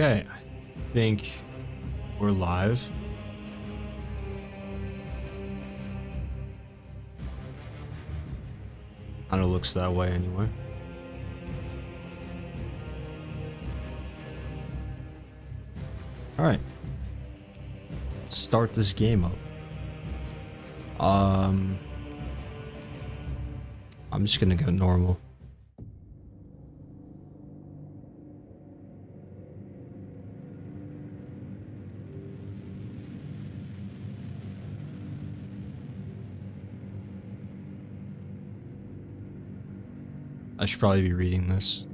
Okay, I think we're live. Kind of looks that way anyway. All right, start this game up. I'm just gonna go normal. I should probably be reading this.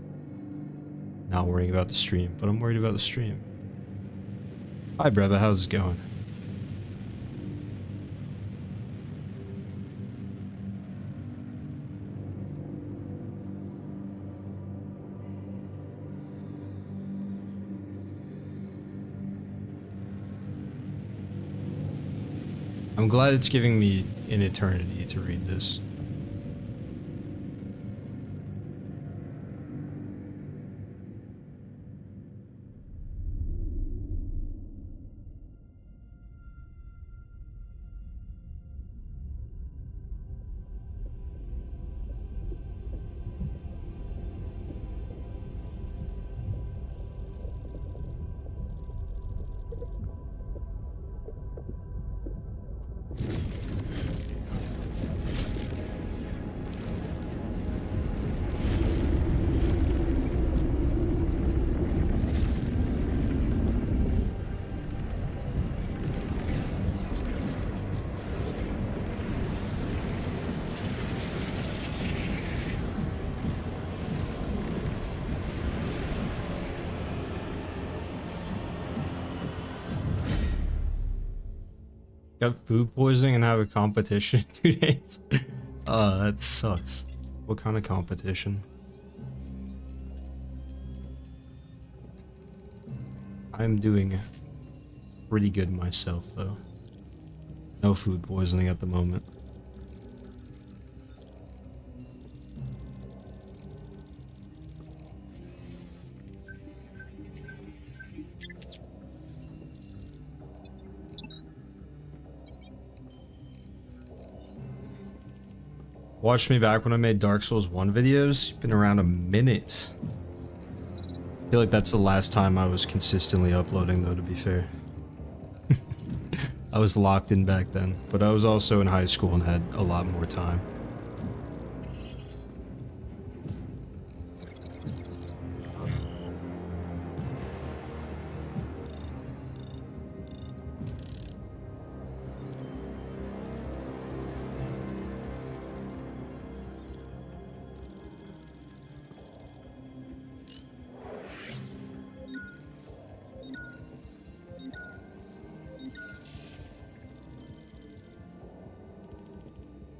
Not worrying about the stream, but I'm worried about the stream. Hi, brother. How's it going? I'm glad it's giving me an eternity to read this. Got food poisoning and have a competition in 2 days? That sucks. What kind of competition? I'm doing pretty good myself, though. No food poisoning at the moment. Watch me back when I made Dark Souls 1 videos. Been around a minute. I feel like that's the last time I was consistently uploading, though, to be fair. I was locked in back then, but I was also in high school and had a lot more time.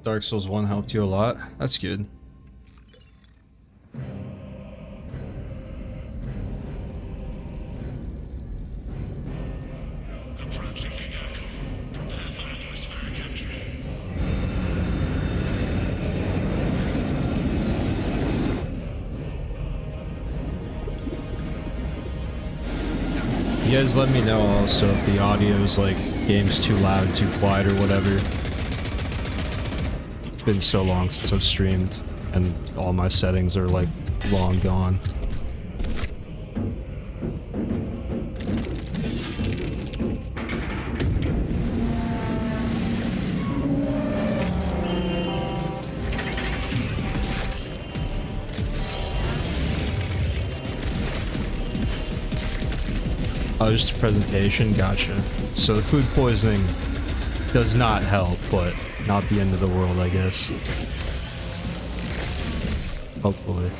Dark Souls 1 helped you a lot. That's good. You guys let me know also if the audio is like game's too loud, too quiet, or whatever. It's been so long since I've streamed, and all my settings are like long gone. Oh, just a presentation? Gotcha. So the food poisoning does not help, but not the end of the world, I guess. Hopefully.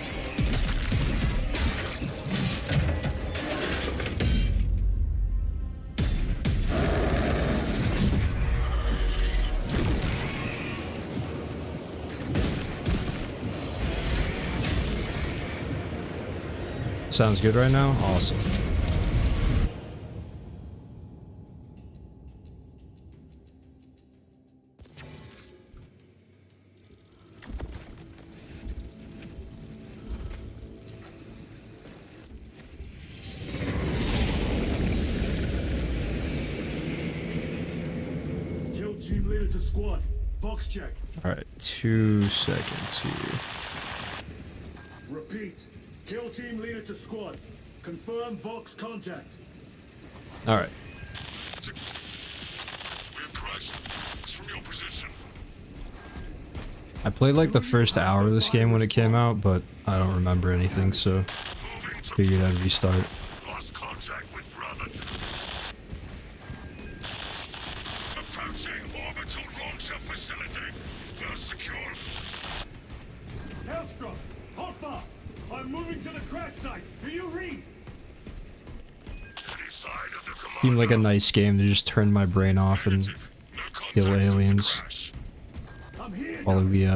Sounds good right now? Awesome. to squad. Box check. Alright, 2 seconds here. Repeat. Kill team leader to squad. Confirm Vox contact. Alright. We have crashed. It's from your position. I played like the first hour of this game when it came out, but I don't remember anything, so Moving to figured I'd restart. lost contact with brother. Approaching orbital launcher facility. Well secure. Hellstroff, Alpha! I'm moving to the crash site. Do you read? Any side of the command. Seemed like a nice game to just turn my brain off and No contact kill since the aliens crash. I'm here. while we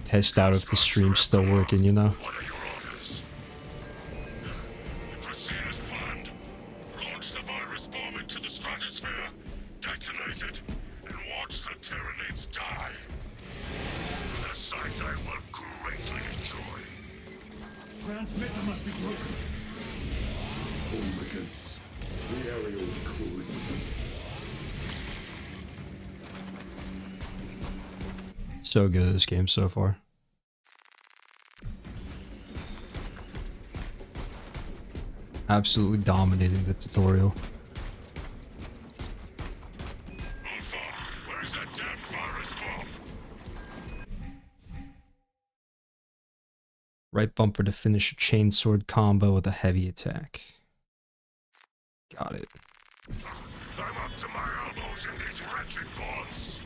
test out if the stream's still working, you know? What are your orders? Proceed as planned. Launch the virus bomb into the stratosphere. Detonate it. And watch the Tyranids die. A sight I will greatly enjoy. Transmitter must be broken. Hooligans. The aerial cooling. So good at this game so far. Absolutely dominating the tutorial. Alpha, where is that damn virus bomb? Right bumper to finish a chainsword combo with a heavy attack. Got it. I'm up to my elbows in these wretched bonds.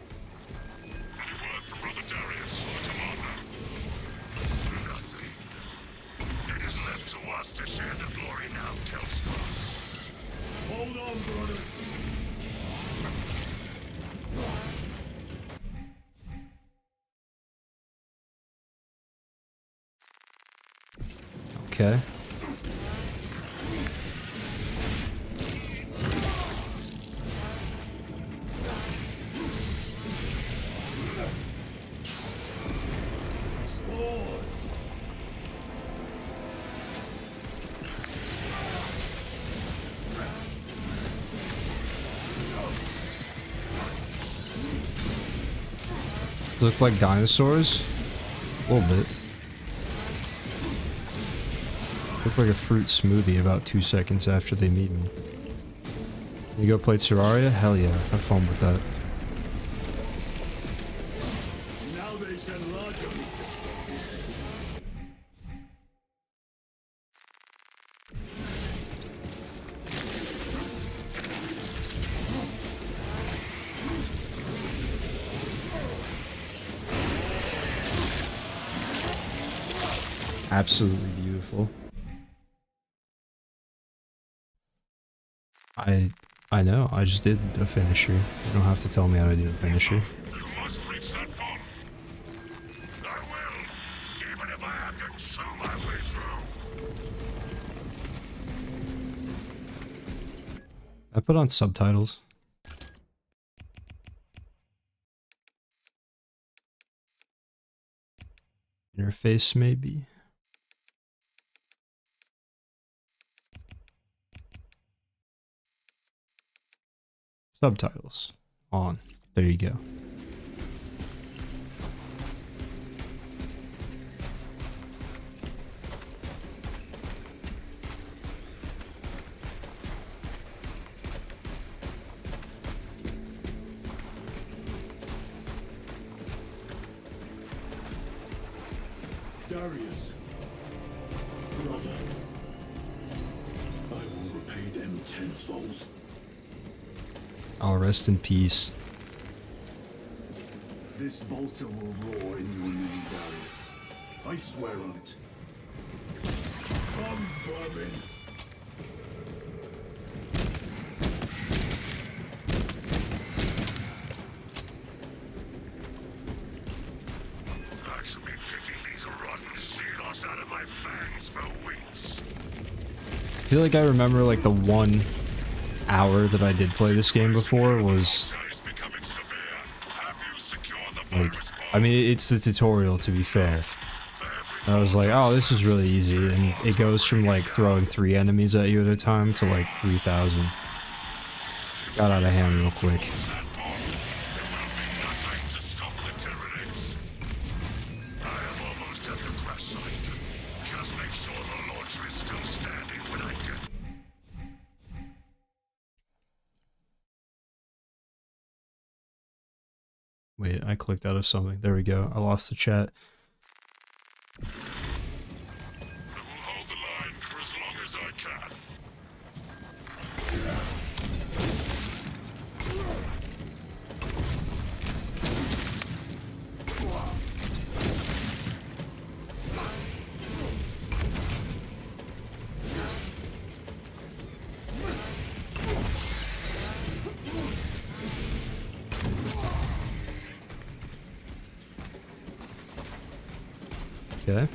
Any word from Brother Darius, the commander? Nothing. It is left to us to share the glory now, Kelstros. Hold on, brothers. Okay. Spores. Look like dinosaurs? A little bit. Look like a fruit smoothie about 2 seconds after they meet me. You go play Terraria? Hell yeah, have fun with that. Now they send larger meat to stuff. Absolutely beautiful. I know, I just did a finisher. You don't have to tell me how to do a finisher. You must reach that bomb. I will, even if I have to chew my way through. I put on subtitles. Interface maybe. Subtitles on. There you go. Darius. Brother. I will repay them tenfold. I'll rest in peace. This bolter will roar in your name, Darius. I swear on it. Come, vermin! I should be picking these rotten Xenos out of my fangs for weeks. I feel like I remember like the 1 hour that I did play this game before was Is becoming severe. Have you secured the like, virus bomb? I mean, it's the tutorial to be fair. I was like, oh, this is really easy, and it goes from like throwing 3 enemies at you at a time to like 3,000. Got out of hand real quick. Wait, I clicked out of something. There we go. I lost the chat. I will hold the line for as long as I can. Okay.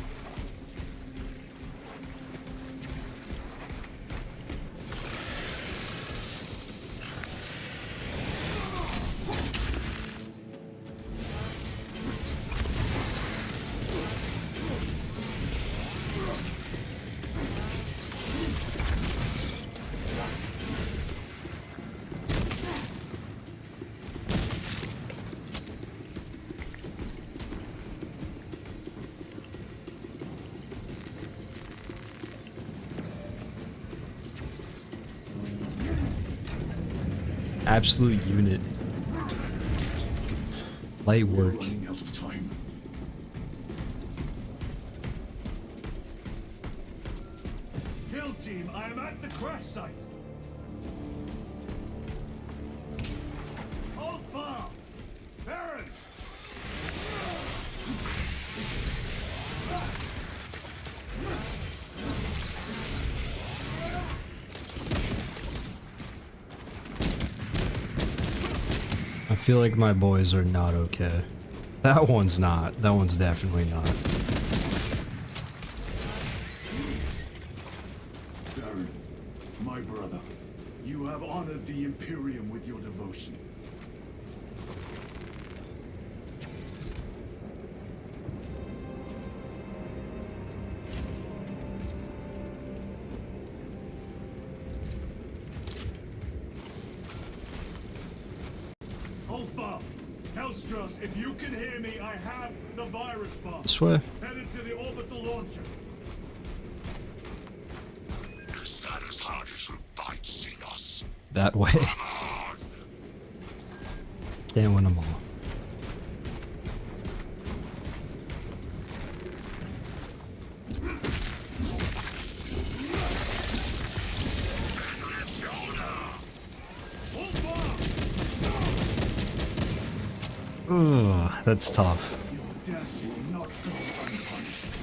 Absolute unit. Light work. Running out of time. Kill team, I am at the crash site. Hold fire! Baron! I feel like my boys are not okay. That one's not. That one's definitely not. Baron, my brother, you have honored the Imperium with your devotion. Ulfa, Hellstros, if you can hear me, I have the virus bomb. This way? Headed to the orbital launcher. Is that as hard as your bite, Xenos? That way. Come on! Can't win them all. Ugh, that's tough. Your death will not go unpunished.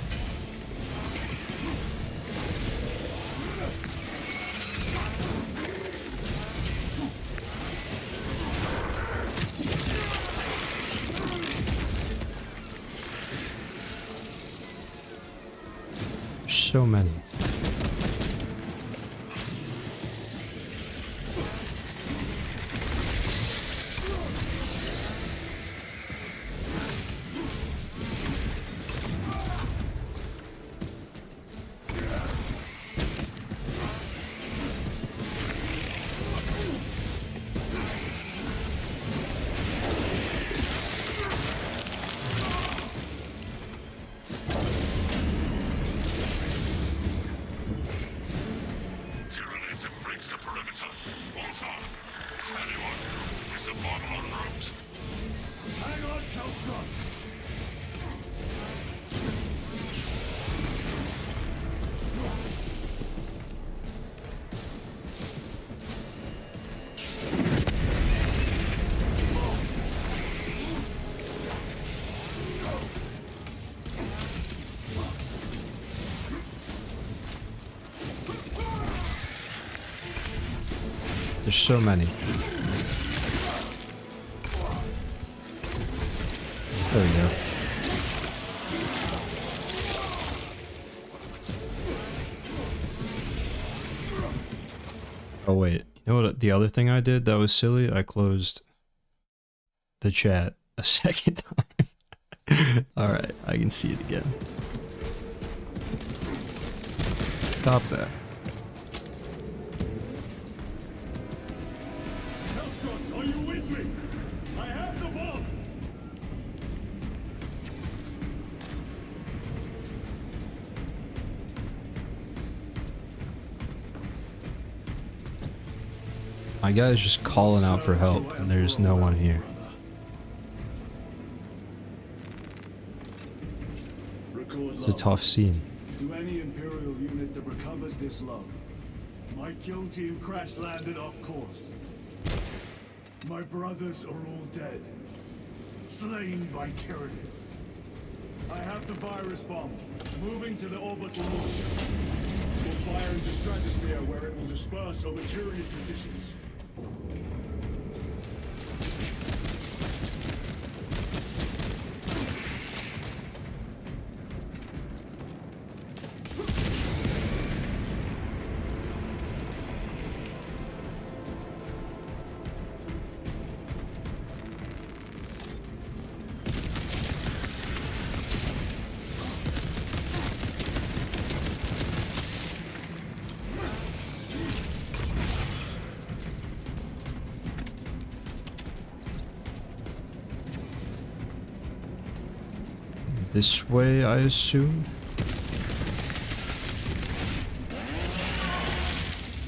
So many. Tyranids have breached the perimeter. Ulfa! Anyone? Is the bomb en route? Hang on, Hellstros. There's so many. There we go. Oh wait, you know what the other thing I did that was silly? I closed the chat a second time. Alright, I can see it again. Stop that. Hellstros, are you with me? I have the bomb. My guy's just calling out for help, and there's no one here. record It's a tough scene. To any Imperial unit that recovers this log, my kill team crash landed off course. My brothers are all dead, slain by Tyranids. I have the virus bomb, moving to the orbital launcher. We'll fire into stratosphere where it will disperse over Tyranid positions. This way, I assume?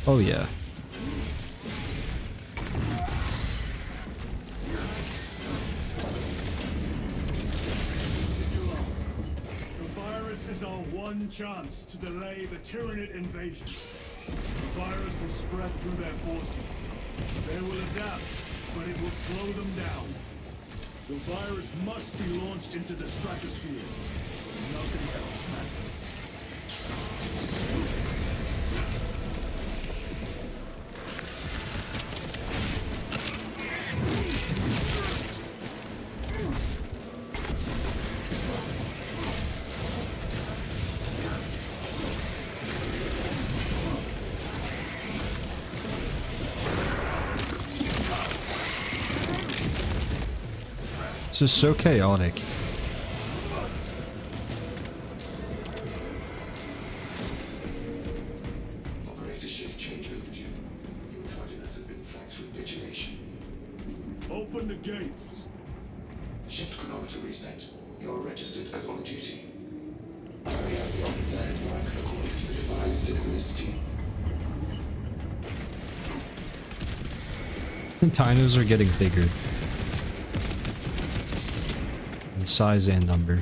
Oh yeah. The virus is our one chance to delay the Tyranid invasion. The virus will spread through their forces. They will adapt, but it will slow them down. The virus must be launched into the stratosphere. Nothing else matters. This is so chaotic. Operator shift change overdue. Your tardiness has been flagged for invigilation. Open the gates. Shift chronometer reset. You're registered as on duty. Carry out the Omnissiah's work according to the divine synchronicity. Dinos are getting bigger. In size and number.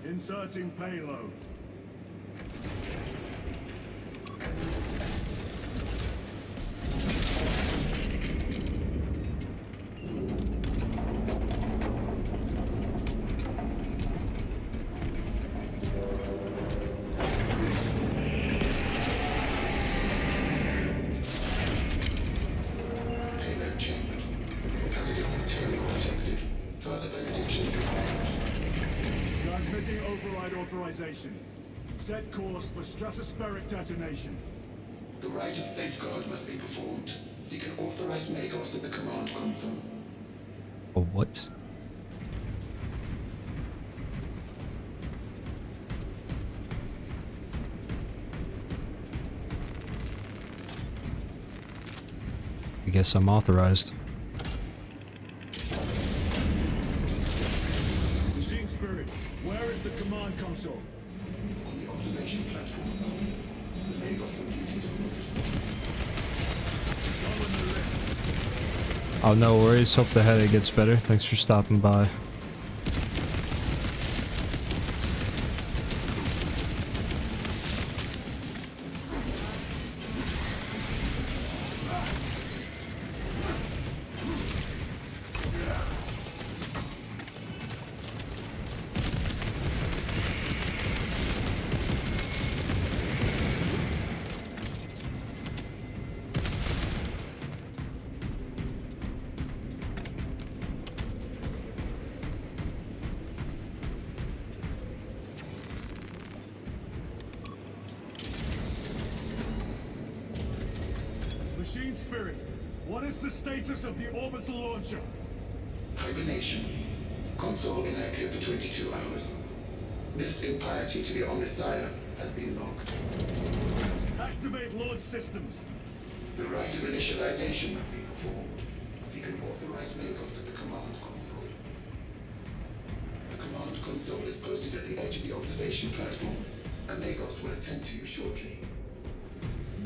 Inserting payload. Payload chambered. Hazardous material detected. Further benedictions required. Transmitting override authorization. Set course for stratospheric detonation. The rite of safeguard must be performed. Seek an authorized Magos at the command console. Oh, what? I guess I'm authorized. Machine Spirit, where is the command console? On the observation platform above. The Magos on duty does not respond. Show in the lift. Oh, no worries. Hope the headache gets better. Thanks for stopping by. Machine Spirit, what is the status of the orbital launcher? Hibernation. Console inactive for 22 hours. This impiety to the Omnissiah has been logged. Activate launch systems. The rite of initialization must be performed. Seek an authorized Magos at the command console. The command console is posted at the edge of the observation platform. A Magos will attend to you shortly.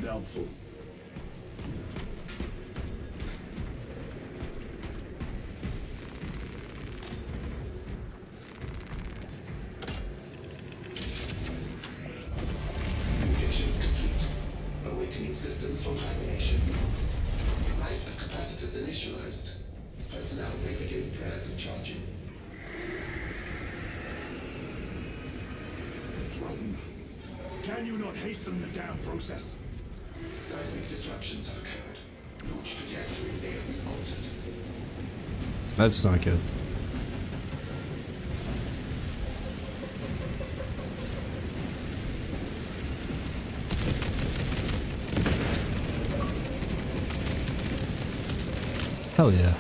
Doubtful. initialized. Personnel may begin prayers of charging. Can you not hasten the damn process? Seismic disruptions have occurred. Launch trajectory may have been altered. That's not good. Hell yeah.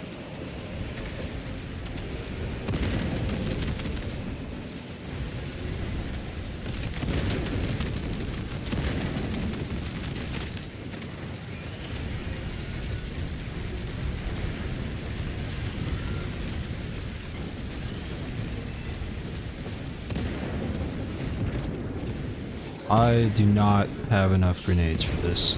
I do not have enough grenades for this.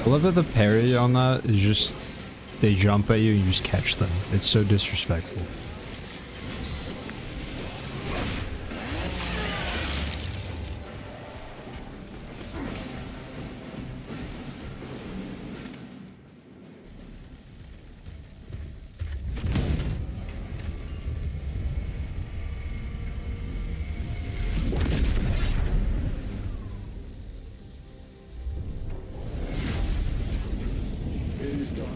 I love that the parry on that is just, they jump at you and you just catch them. It's so disrespectful. It is done.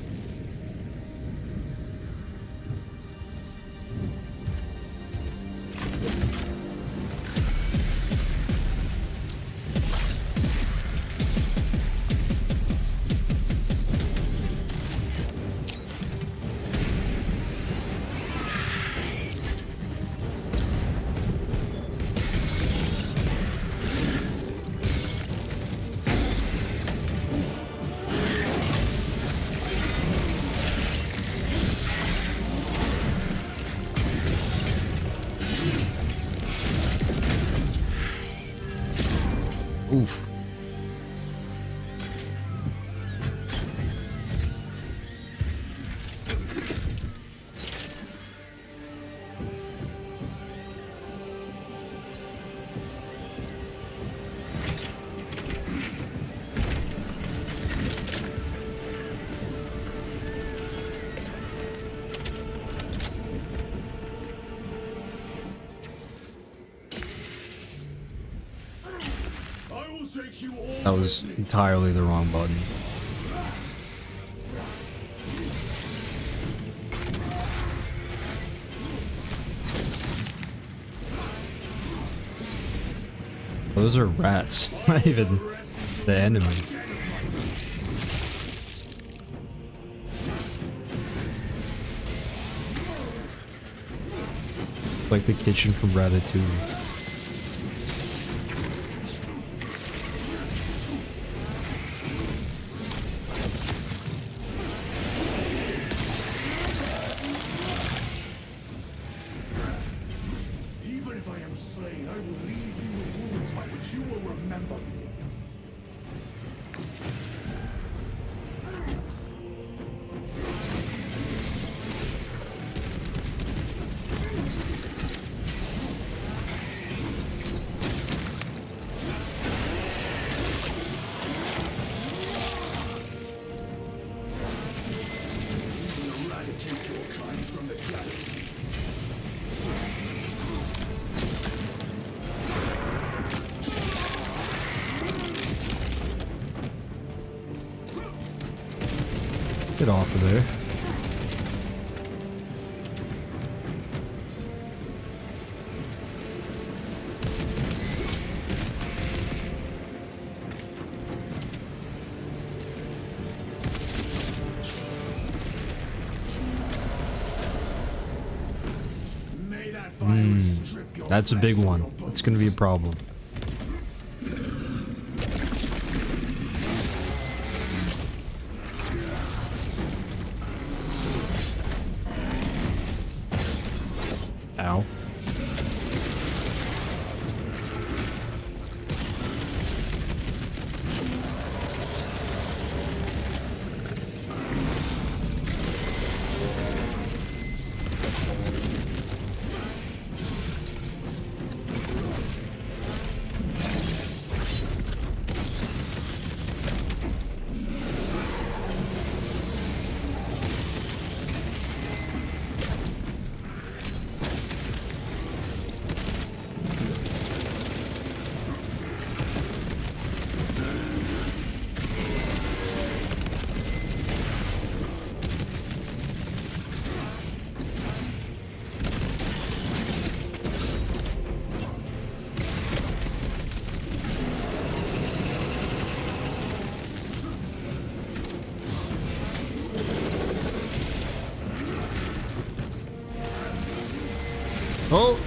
Oof. I will take you all. That was entirely the wrong button. Those are rats, it's not even the enemy. Like the kitchen from Ratatouille. Even if I am slain, I will leave you the wounds by which you will remember me. Get off of there. May that virus strip your That's a flesh big from one. your That's gonna be a problem. Ow. Oh!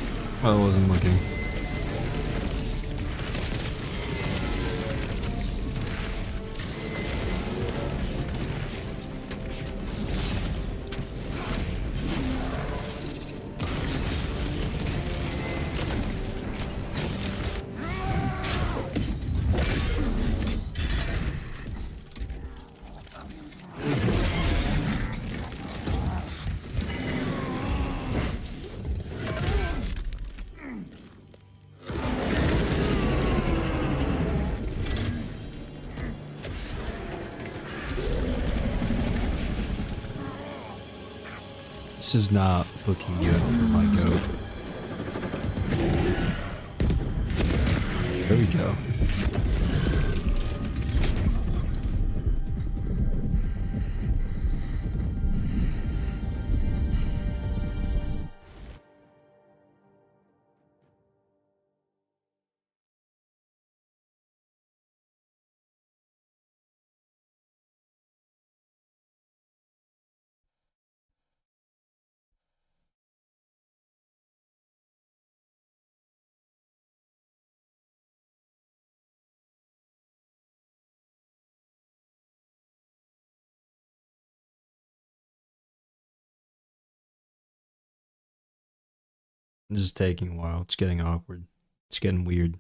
I wasn't looking. This is not looking good for my goat. There we go. This is taking a while. It's getting awkward. It's getting weird.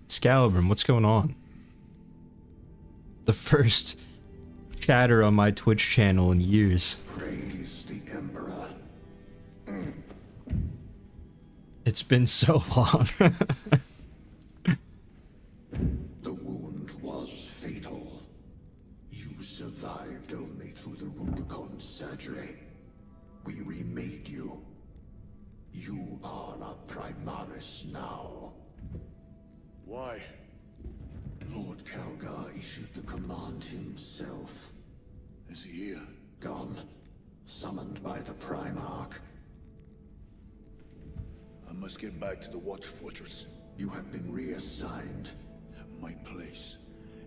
Scalibur, what's going on? The first chatter on my Twitch channel in years. Praise the Emperor. It's been so long. The wound was fatal. You survived only through the Rubicon surgery. We remade you. You are a Primaris now. Why? Lord Calgar issued the command himself. Is he here? Gone. Summoned by the Primarch. I must get back to the Watch Fortress. You have been reassigned. My place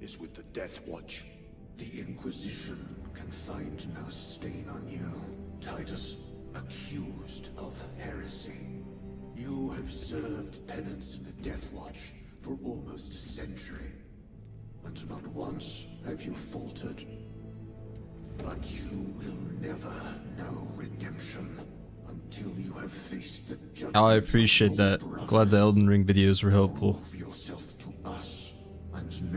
is with the Death Watch. The Inquisition can find no stain on you, Titus. Accused of heresy. You have served penance in the Death Watch for almost a century. And not once have you faltered. But you will never know redemption until you have faced the judgment. I appreciate that. Glad the Elden Ring videos were helpful. Prove yourself to us and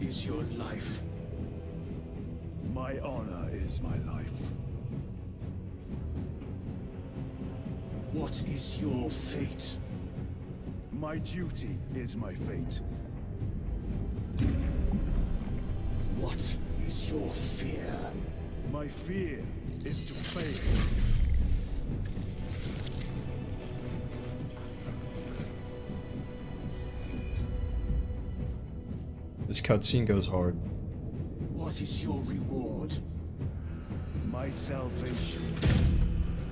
is your life? My honor is my life. What is your fate? My duty is my fate. What is your fear? My fear is to fail. This cutscene goes hard. What is your reward? My salvation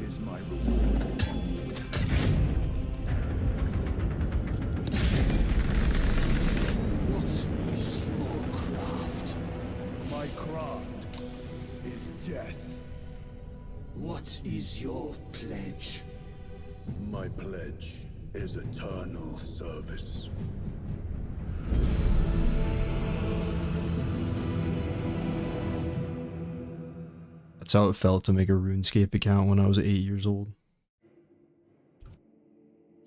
is my reward. What is your craft? My craft is death. What is your pledge? My pledge is eternal service. That's how it felt to make a RuneScape account when I was 8 years old.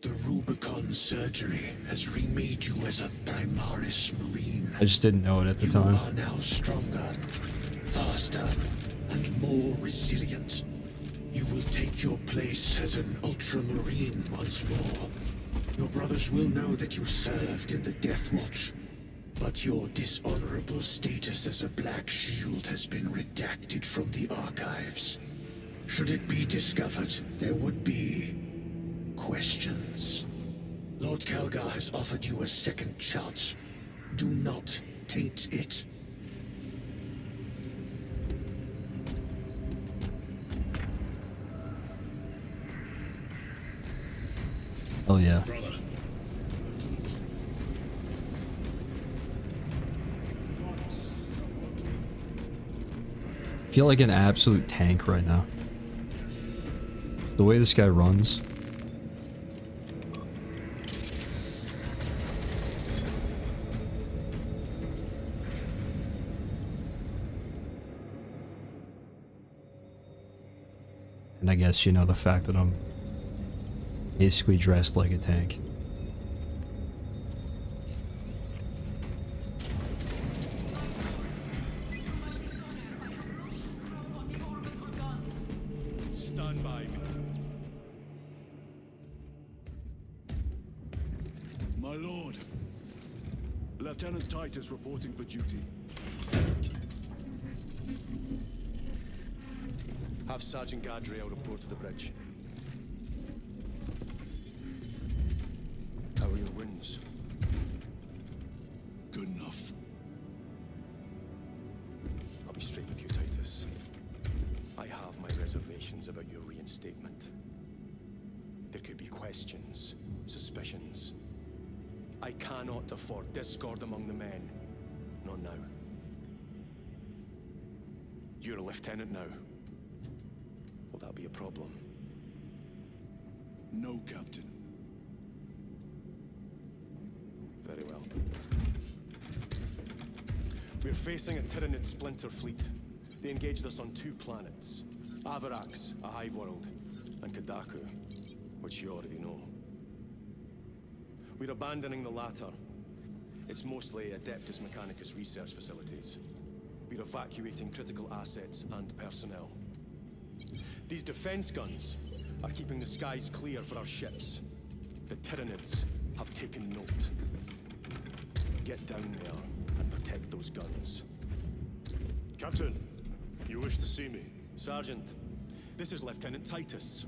The Rubicon surgery has remade you as a Primaris Marine. I just didn't know it at the You time. are now stronger, faster, and more resilient. You will take your place as an Ultramarine once more. Your brothers will know that you served in the Death Watch, but your dishonorable status as a Black Shield has been redacted from the archives. Should it be discovered, there would be questions. Lord Kalgar has offered you a second chance. Do not taint it. Hell yeah. Brother. I feel like an absolute tank right now. The way this guy runs. And I guess, you know, the fact that I'm basically dressed like a tank. Stand by me. My lord. Lieutenant Titus reporting for duty. Have Sergeant Gadriel report to the bridge. How are your wounds? Good enough. I'll be straight with you, Titus. I have my reservations about your reinstatement. There could be questions, suspicions. I cannot afford discord among the men. Not now. You're a lieutenant now. Will that be a problem? No, Captain. Very well. We're facing a Tyranid splinter fleet. They engaged us on 2 planets. Avarax, a hive world, and Kadaku, which you already know. We're abandoning the latter. It's mostly Adeptus Mechanicus research facilities. We're evacuating critical assets and personnel. These defense guns are keeping the skies clear for our ships. The Tyranids have taken note. Get down there and protect those guns. Captain, you wish to see me? Sergeant, this is Lieutenant Titus.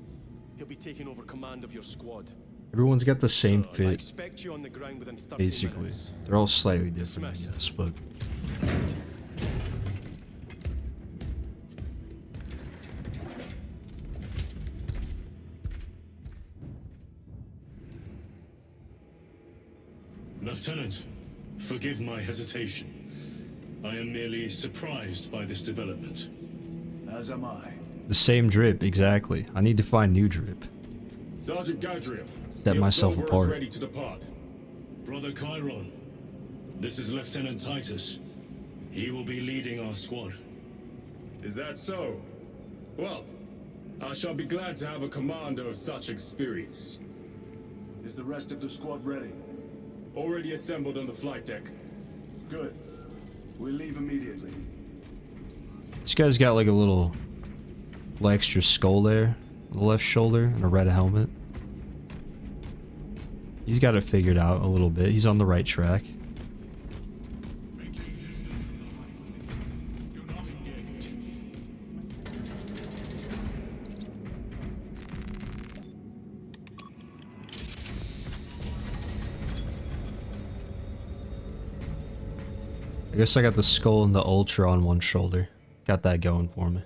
He'll be taking over command of your squad. Everyone's got the same I fit, expect you on the ground within 30 basically. minutes. They're all slightly different, I Dismissed. guess, but... Lieutenant, forgive my hesitation. I am merely surprised by this development. As am I. The same drip, exactly. I need to find new drip. Sergeant Gadriel, Set the myself Observer apart. is ready to depart. Brother Chiron, this is Lieutenant Titus. He will be leading our squad. Is that so? Well, I shall be glad to have a commander of such experience. Is the rest of the squad ready? Already assembled on the flight deck. Good. We leave immediately. This guy's got like a little extra skull there on the left shoulder and a red helmet. He's got it figured out a little bit. He's on the right track. Maintain distance from the highway. Do not engage. I guess I got the skull and the ultra on one shoulder. Got that going for me.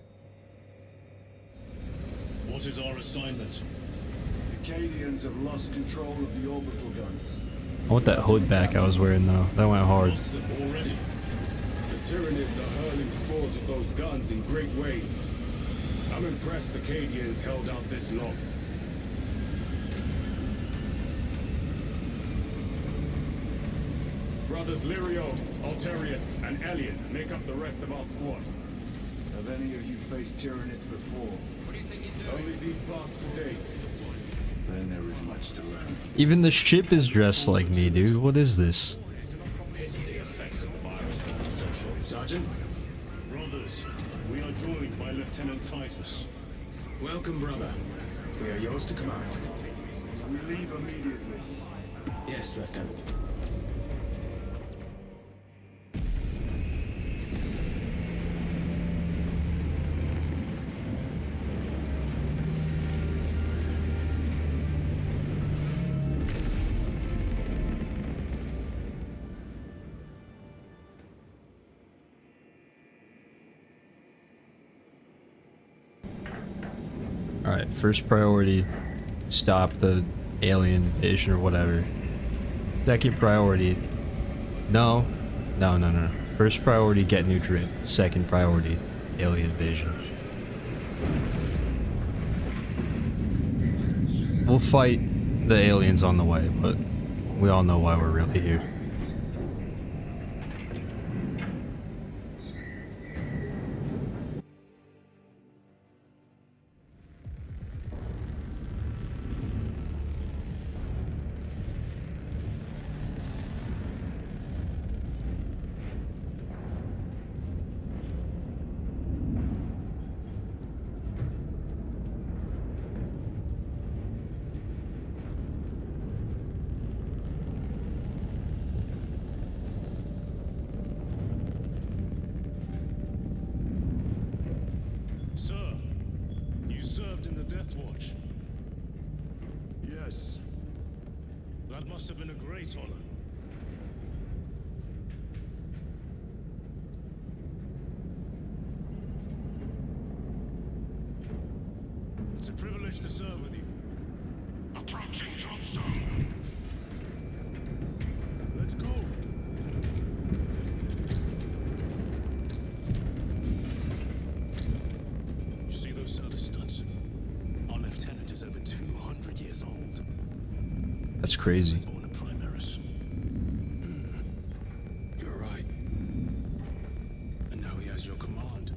What is our assignment? The Cadians have lost control of the orbital guns. I want that hood back I was wearing though. That went hard. Lost them already. The Tyranids are hurling spores at those guns in great waves. I'm impressed the Cadians held out this long. Brothers Lirio, Alterius, and Elian make up the rest of our squad. Have any of you faced Tyranids before? Only these past 2 days. Then there is much to learn. Even the ship is dressed like me, dude. What is this? Pity the effects of the virus being so short. Sergeant? Brothers, we are joined by Lieutenant Titus. Welcome, brother. We are yours to command. We leave immediately. Yes, Lieutenant. Alright, first priority, stop the alien invasion or whatever. Second priority, no. First priority, get nutrient. Second priority, alien invasion. We'll fight the aliens on the way, but we all know why we're really here. Sir, you served in the Death Watch. Yes. That must have been a great honor. It's a privilege to serve with you. Approaching drop zone. Let's go. You see those service studs? Our lieutenant is over 200 years old. That's crazy. Born a Primaris. You're right. And now he has your command.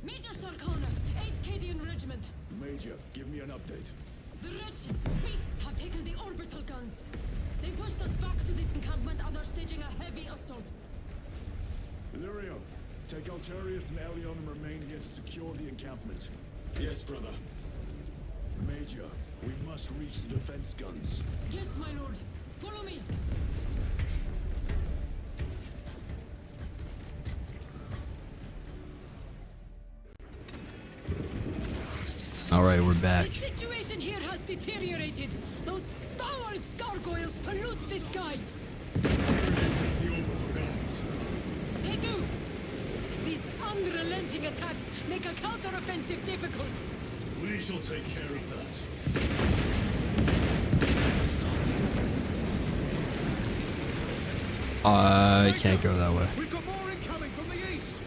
Major Sarkana, 8th Cadian Regiment. Major, give me an update. The wretched beasts have taken the orbital guns. They pushed us back to this encampment and are staging a heavy assault. Illyrio, take Alterius and Elion and remain here to secure the encampment. Yes, brother. Major, we must reach the defense guns. Yes, my lord. Follow me. Alright, we're back. The situation here has deteriorated. Those foul gargoyles pollute the skies. Tyranids have the orbital guns. They do. These unrelenting attacks make a counteroffensive difficult. We We shall take care of that. I can't go that way. We've got more incoming from the east.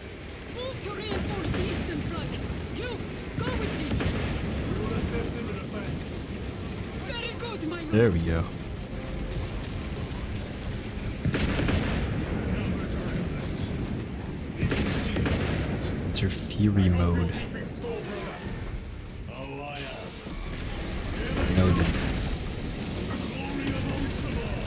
Move to reinforce the eastern flank. You, go with me. We will assist in the defense. Very good, my lord. There we go. Numbers are endless. You can see it. Enter Fury mode. Keeping score, brother. Oh, I am. Noted. Glory of Ultramar.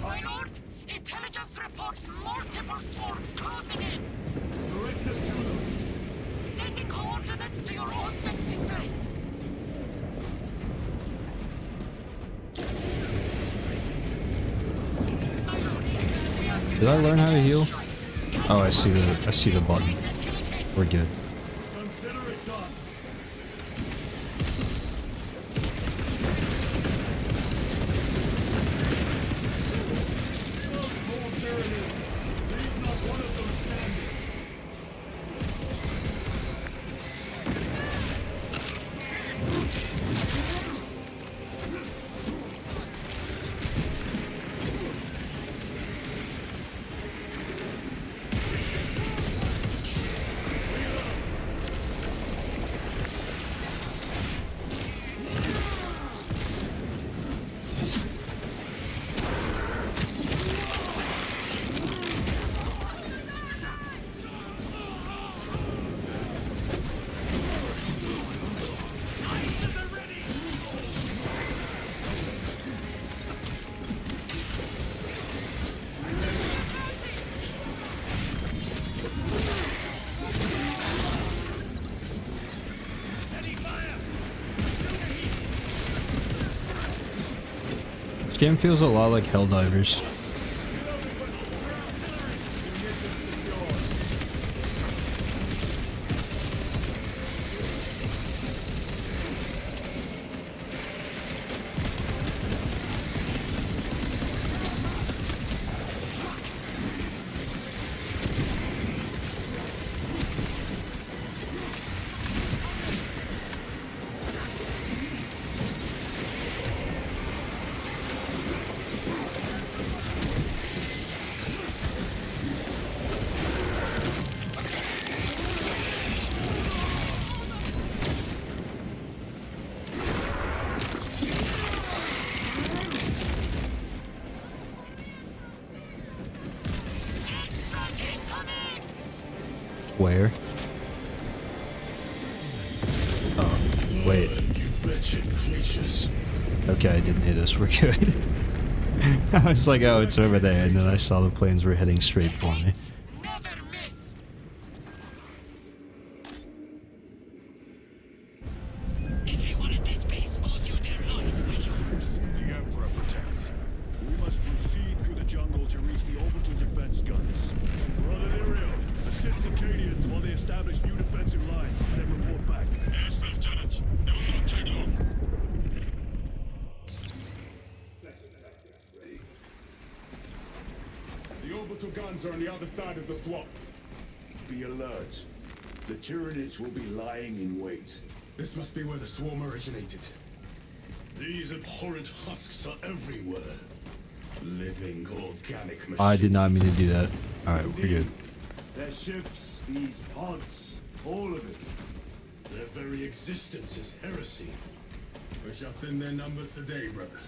My lord, intelligence reports multiple swarms closing in. Direct us to them. Sending coordinates to your Auspex display. My lord, we are Did I learn how to heal? Oh, I see the button. We're good. Consider it done. Those poor Tyranids. Leave not one of them standing. This game feels a lot like Helldivers. Where? Oh, wait. You wretched creatures. Okay, I didn't hit us. We're good. I was like, oh, it's over there, and then I saw the planes were heading straight for me. Never miss. Everyone at this base owes you their life, my lords. The Emperor protects. We must proceed through the jungle to reach the orbital defense guns. Brother Lirio, assist the Cadians while they establish new defensive lines, then report back. Yes, Lieutenant. It will not take long. The orbital guns are on the other side of the swamp. Be alert. The Tyranids will be lying in wait. This must be where the swarm originated. These abhorrent husks are everywhere. Living organic machines. I did not mean to do that. Alright, we're good. Their ships, these pods, all of it. Their very existence is heresy. We shall thin their numbers today, brother.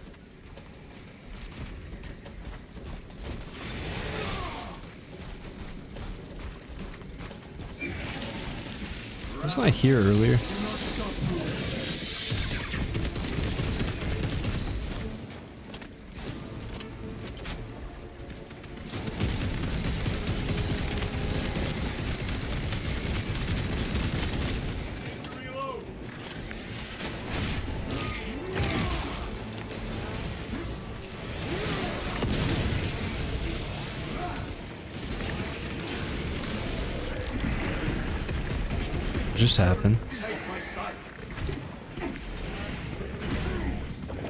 Wasn't I here earlier? Reload! Just happened. Take my sight!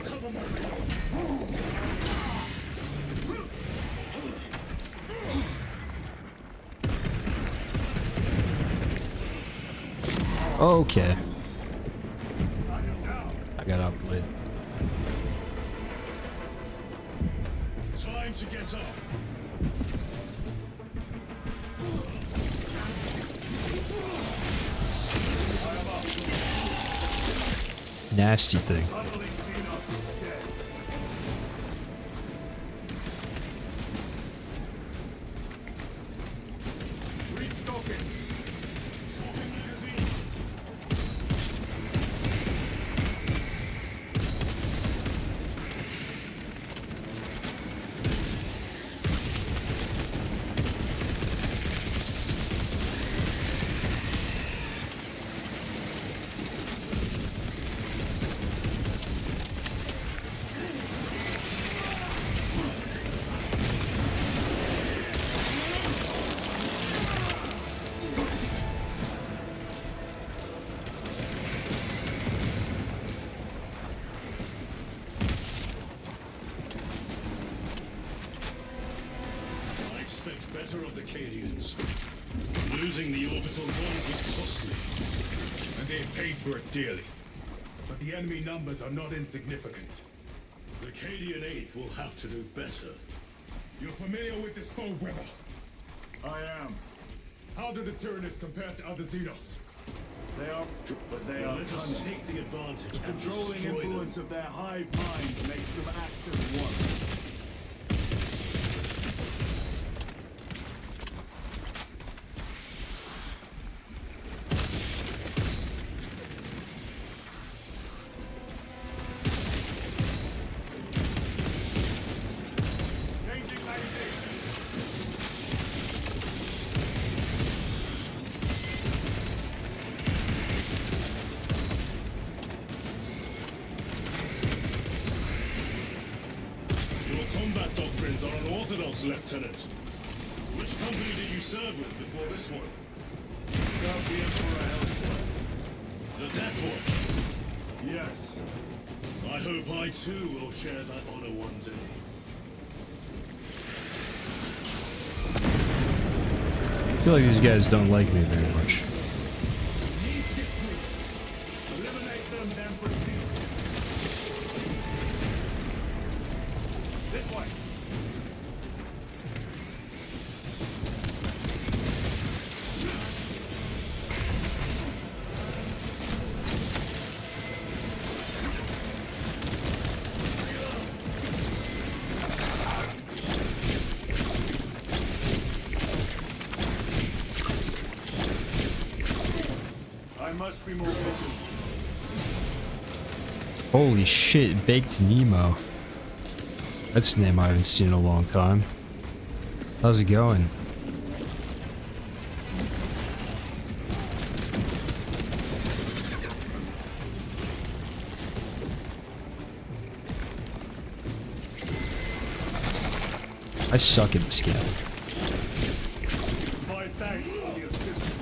Cover my reload. Okay. I got outplayed. Time to get up. Nasty thing. Tunneling Xenos is dead. Restocking. Swapping magazines. I expect better of the Cadians. Losing the orbital ones was costly. And they paid for it dearly. But the enemy numbers are not insignificant. The Cadian 8th will have to do better. You're familiar with this foe, brother? I am. How do the Tyranids compare to other Xenos? They are, but they are Let us cunning. take the advantage and Controlling destroy them. influence of their hive mind makes them act as one. Changing magazine. Your combat doctrines are unorthodox, Lieutenant. Which company did you serve with before this one? Serve the Emperor elsewhere. The Death Watch. Yes. I hope I too will share that honor one day. I feel like these guys don't like me very much. Need to get through. Eliminate them, then proceed. This way. I must be more vigilant. Holy shit, Baked Nemo. That's a name I haven't seen in a long time. How's it going? I suck at this game. My thanks for the assistance.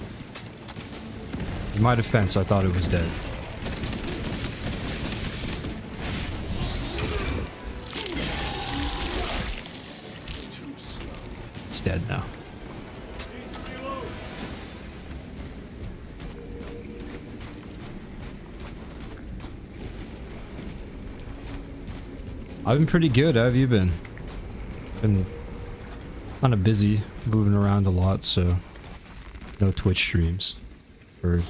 In my defense, I thought it was dead. It's dead now. I've been pretty good. How have you been? Been kind of busy, moving around a lot, so no Twitch streams for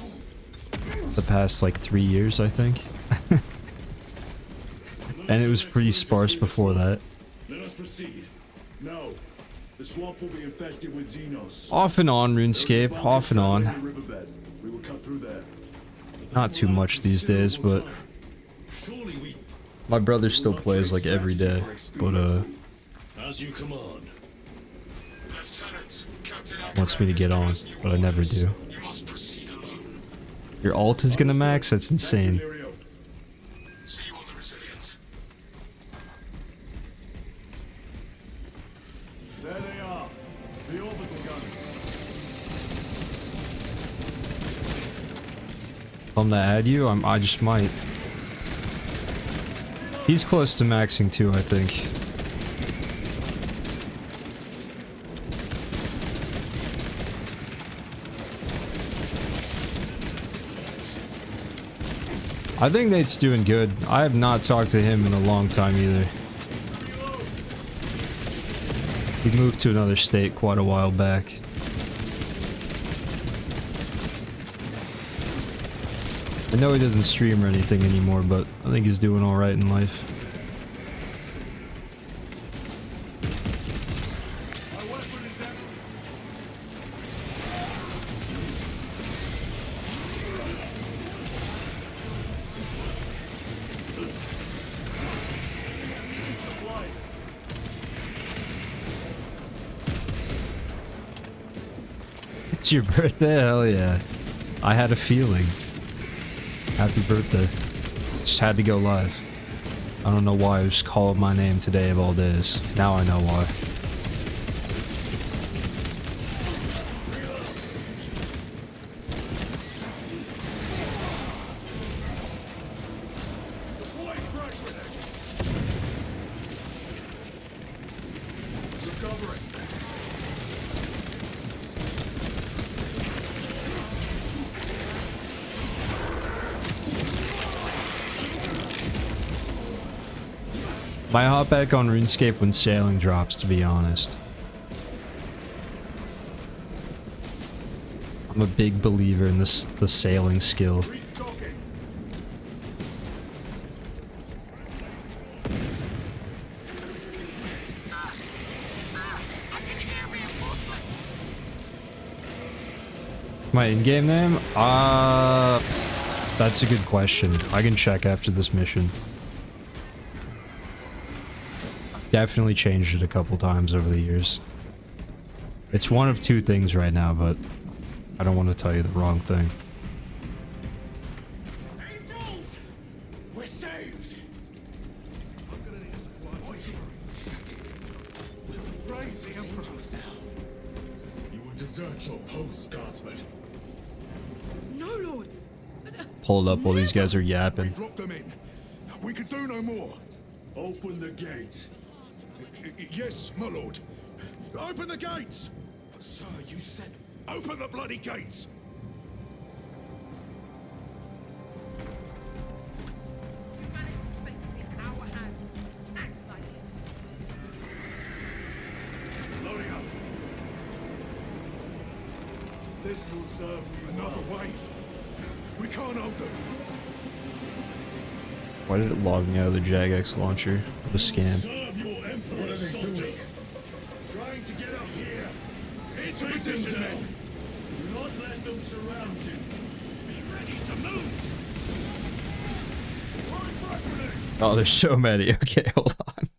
the past like 3 years, I think. And it was pretty sparse before that. Let us proceed. No. The swamp will be infested with Xenos. Off and on RuneScape, off and on. Riverbed. We will cut through there. Not too much these days, but Surely we, my brother still plays like every day. But as you command. Lieutenant, Captain wants me to get on, but I never do. You must proceed alone. Your alt is gonna max? That's insane. Lirio. See you on the Resilient. There they are. The orbital guns. Tell him to add you? I just might. He's close to maxing too, I think. I think Nate's doing good. I have not talked to him in a long time either. He moved to another state quite a while back. I know he doesn't stream or anything anymore, but I think he's doing alright in life. It's your birthday? Hell yeah. I had a feeling. Happy birthday. Just had to go live. I don't know why I was calling my name today of all days. Now I know why. I hop back on RuneScape when sailing drops, to be honest. I'm a big believer in the sailing skill. My in-game name? That's a good question. I can check after this mission. Definitely changed it a couple times over the years. It's one of two things right now, but I don't want to tell you the wrong thing. Angels! We're saved! We'll raise the angels now. You will desert your post, guardsman. No, Lord! Pull it up while these guys are yapping. We've locked them in. We could do no more. Open the gate. Yes, my lord. Open the gates! But sir, you said open the bloody gates! Loading up. This will serve you Another well. wave. We can't hold them. Why did it log me out of the Jagex launcher? What a scam. Serve your emperor. What are they doing? Trying to get up here. Into position now. Do not let them surround you. Be ready to move. Oh, there's so many. Okay, hold on.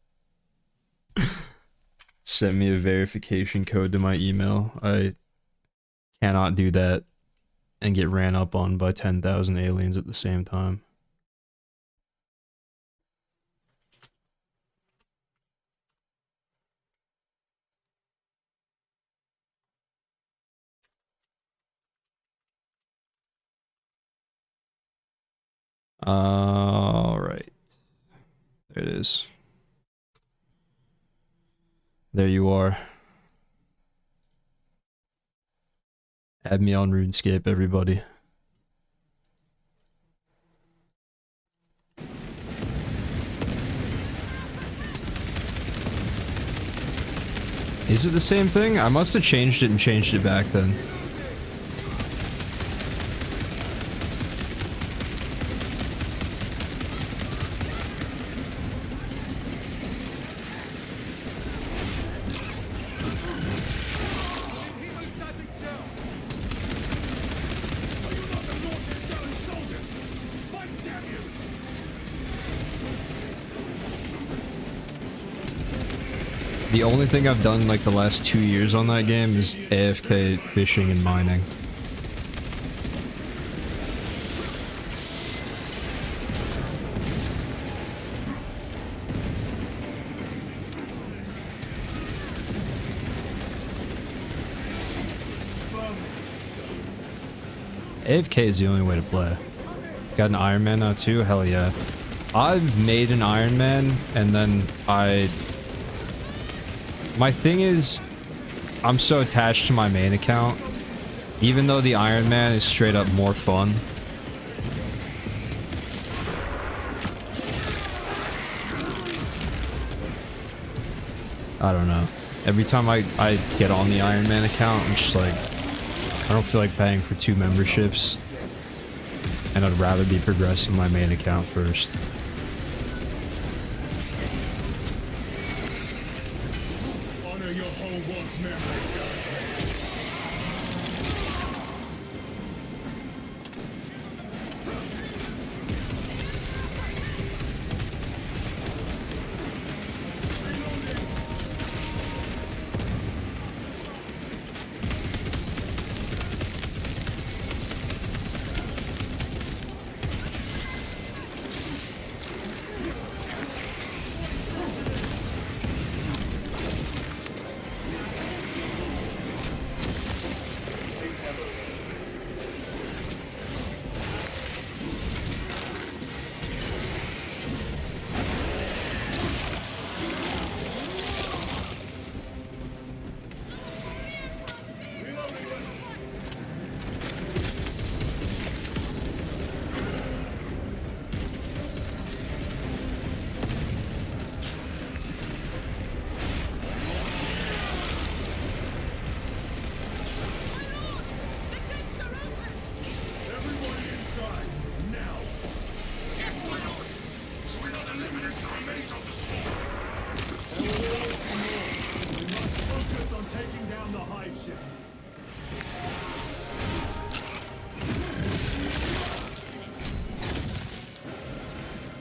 Send me a verification code to my email. I cannot do that and get ran up on by 10,000 aliens at the same time. All right. There it is. There you are. Add me on RuneScape, everybody. Is it the same thing? I must have changed it and changed it back then. The only thing I've done like the last 2 years on that game is AFK fishing and mining. AFK is the only way to play. Got an Iron Man now too? Hell yeah. I've made an Iron Man and then my thing is, I'm so attached to my main account, even though the Iron Man is straight up more fun. I don't know. Every time I get on the Iron Man account, I'm just like, I don't feel like paying for 2 memberships. And I'd rather be progressing my main account first. Honor your homeworld's memory, guardsman.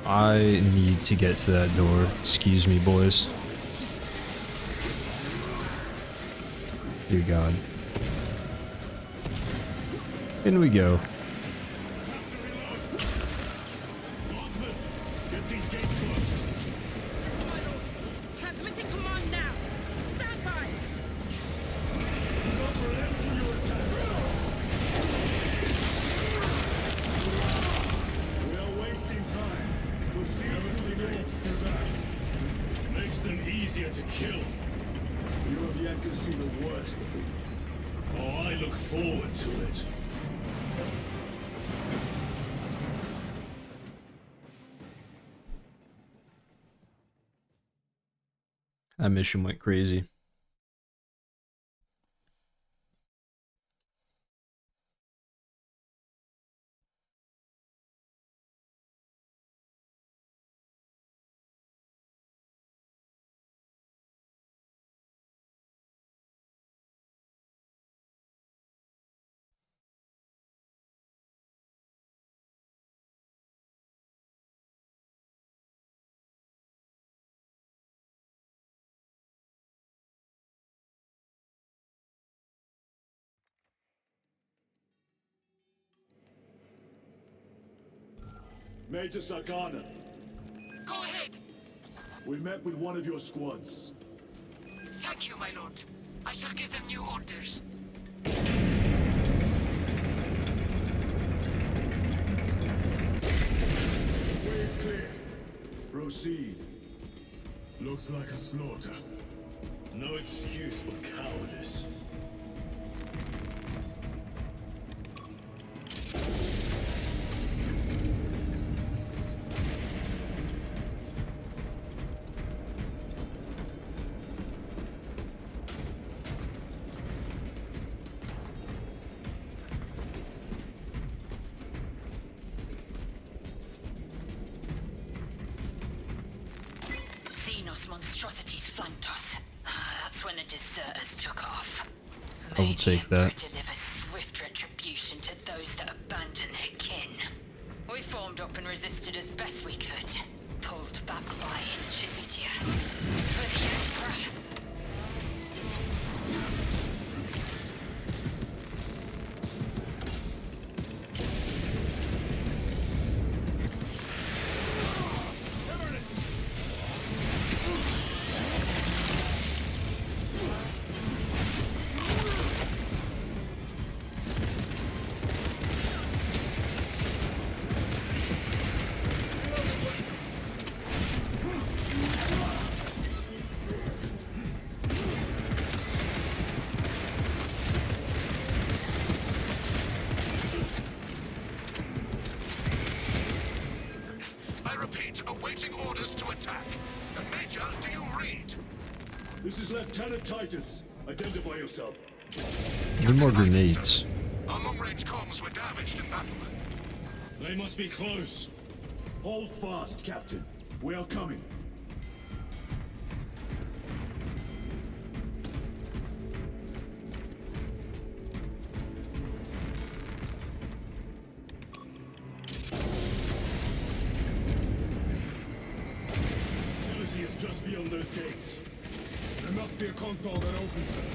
I need to get to that door. Excuse me, boys. Dear God. In we go. Guardsmen, get these gates closed. Transmitting command now. Stand by. We are wasting time. Proceed Never to seen the it gates. to that. Makes them easier to kill. You have yet to see the worst of them. Oh, I look forward to it. That mission went crazy. Major Sakana, Go ahead. we met with one of your squads. Thank you, my lord. I shall give them new orders. Way is clear. Proceed. Looks like a slaughter. No excuse for cowardice. Xenos monstrosities flanked us. That's when the deserters took off. I will take that. Deliver swift retribution to those that abandon their kin. We formed up and resisted as best we could. Pulled back by Inquisitia. For the Emperor. I repeat, awaiting orders to attack. Major, do you read? This is Lieutenant Titus. Identify yourself. Need more grenades. Our long-range comms were damaged in battle. They must be close. Hold fast, Captain. We are coming. Facility is just beyond those gates. There must be a console that opens them.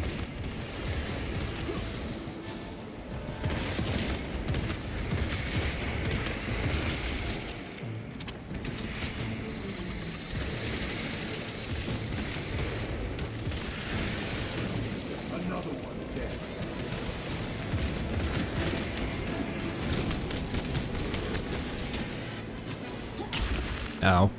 Another one dead. Ow.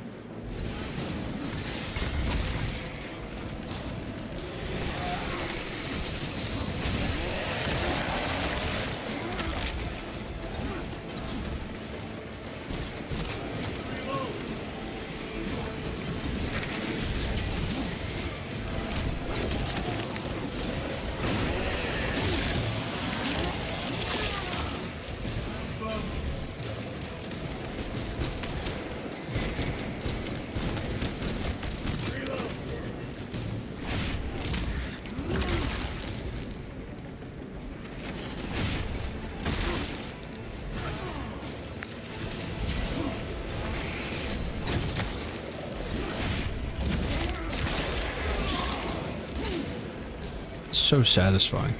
So satisfying.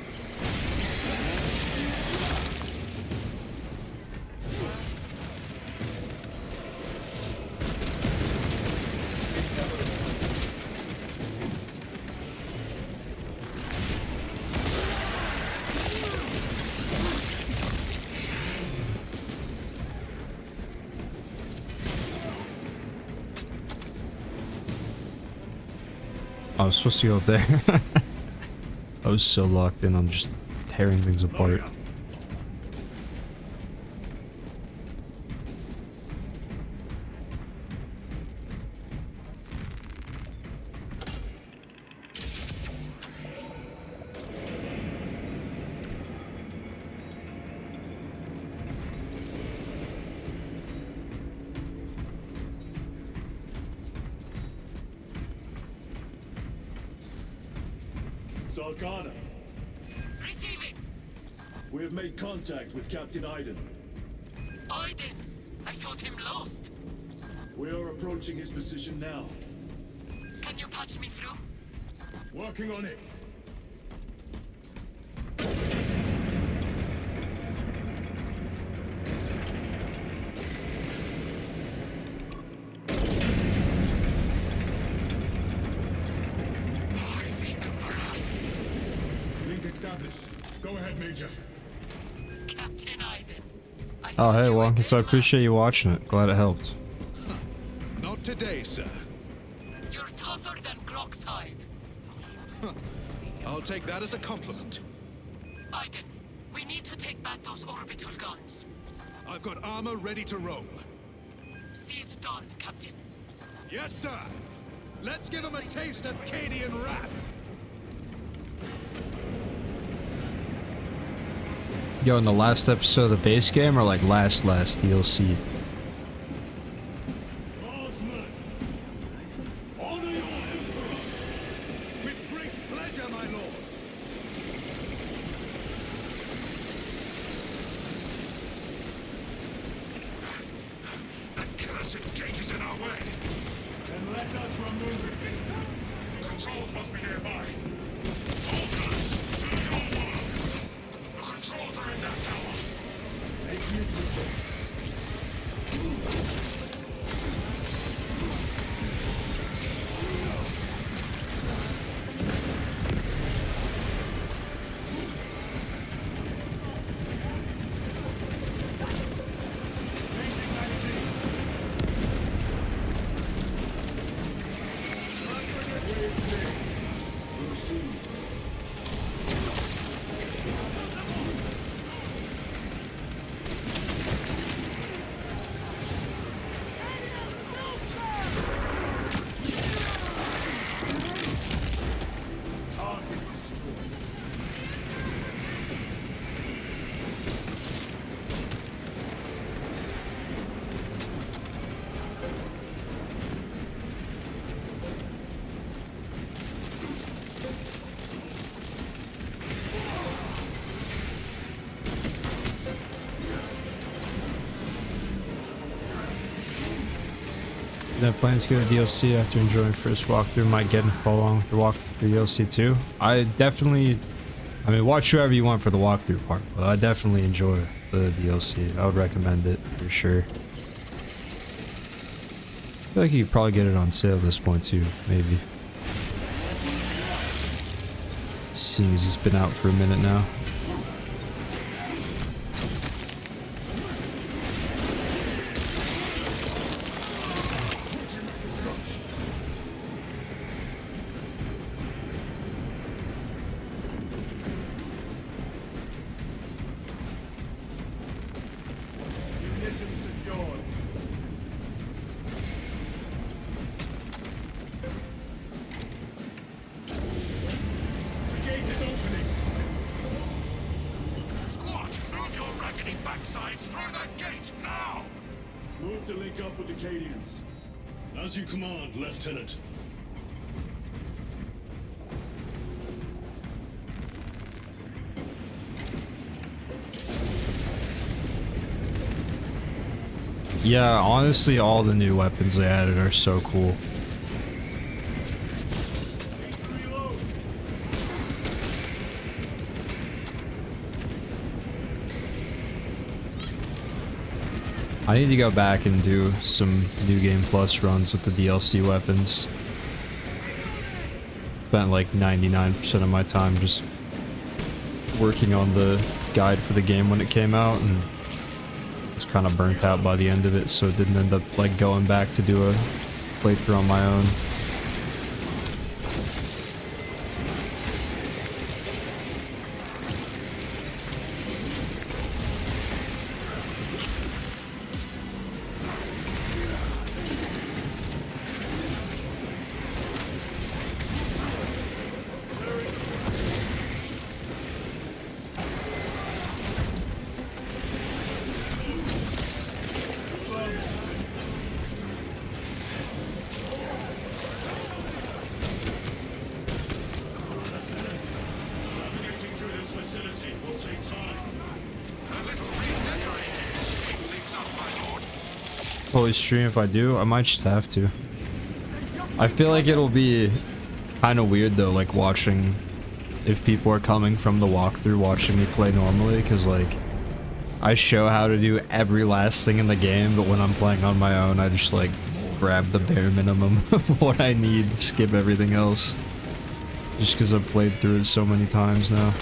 I was supposed to go up there. I was so locked in on just tearing things apart. Zarkana, Receiving. we have made contact with Captain Iden. Iden. I thought him lost. We are approaching his position now. Can you patch me through? Working on it. Link established. Go ahead, Major. Captain Iden. Oh, hey, well, I appreciate you watching it. Glad it helped. Not today, sir. You're tougher than Grok's hide. I'll take that as a compliment. Iden, we need to take back those orbital guns. I've got armor ready to roll. See it done, Captain. Yes, sir. Let's give him a taste of Cadian wrath. Yo, in the last episode of the base game, or like last DLC? Guardsmen, honor your Emperor. With great pleasure, my lord. That cursed gate is in our way. Then let us remove it. Controls must be nearby. Soldiers, to your work. The controls are in that tower. Make use of them. That plans to get a DLC after enjoying first walkthrough. Might get and follow along with the walkthrough DLC too. I mean, watch whoever you want for the walkthrough part, but I definitely enjoy the DLC. I would recommend it for sure. I feel like you could probably get it on sale at this point too, maybe. Seeing as it's been out for a minute now. Move to link up with the Cadians. As you command, Lieutenant. Yeah, honestly, all the new weapons they added are so cool. I need to go back and do some New Game Plus runs with the DLC weapons. Spent like 99% of my time just working on the guide for the game when it came out, and was kind of burnt out by the end of it, so didn't end up like going back to do a playthrough on my own. Fully stream if I do, I might just have to. I feel like it'll be kind of weird though, like watching if people are coming from the walkthrough watching me play normally, because like I show how to do every last thing in the game, but when I'm playing on my own I just like grab the bare minimum of what I need, skip everything else, just because I've played through it so many times now.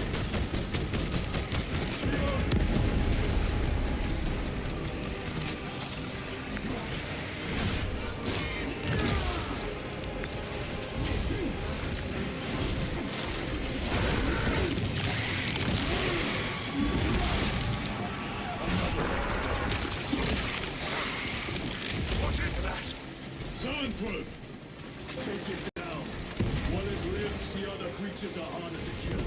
Take it down. While it lives, the other creatures are harder to kill.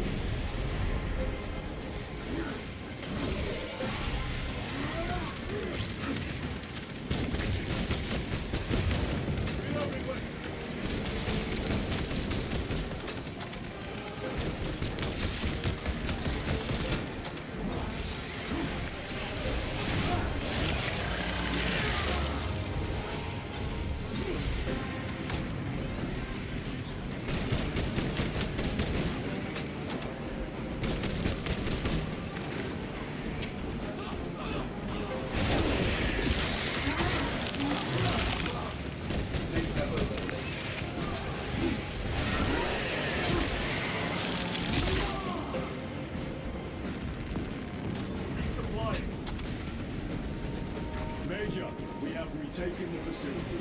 Major, we have retaken the facility.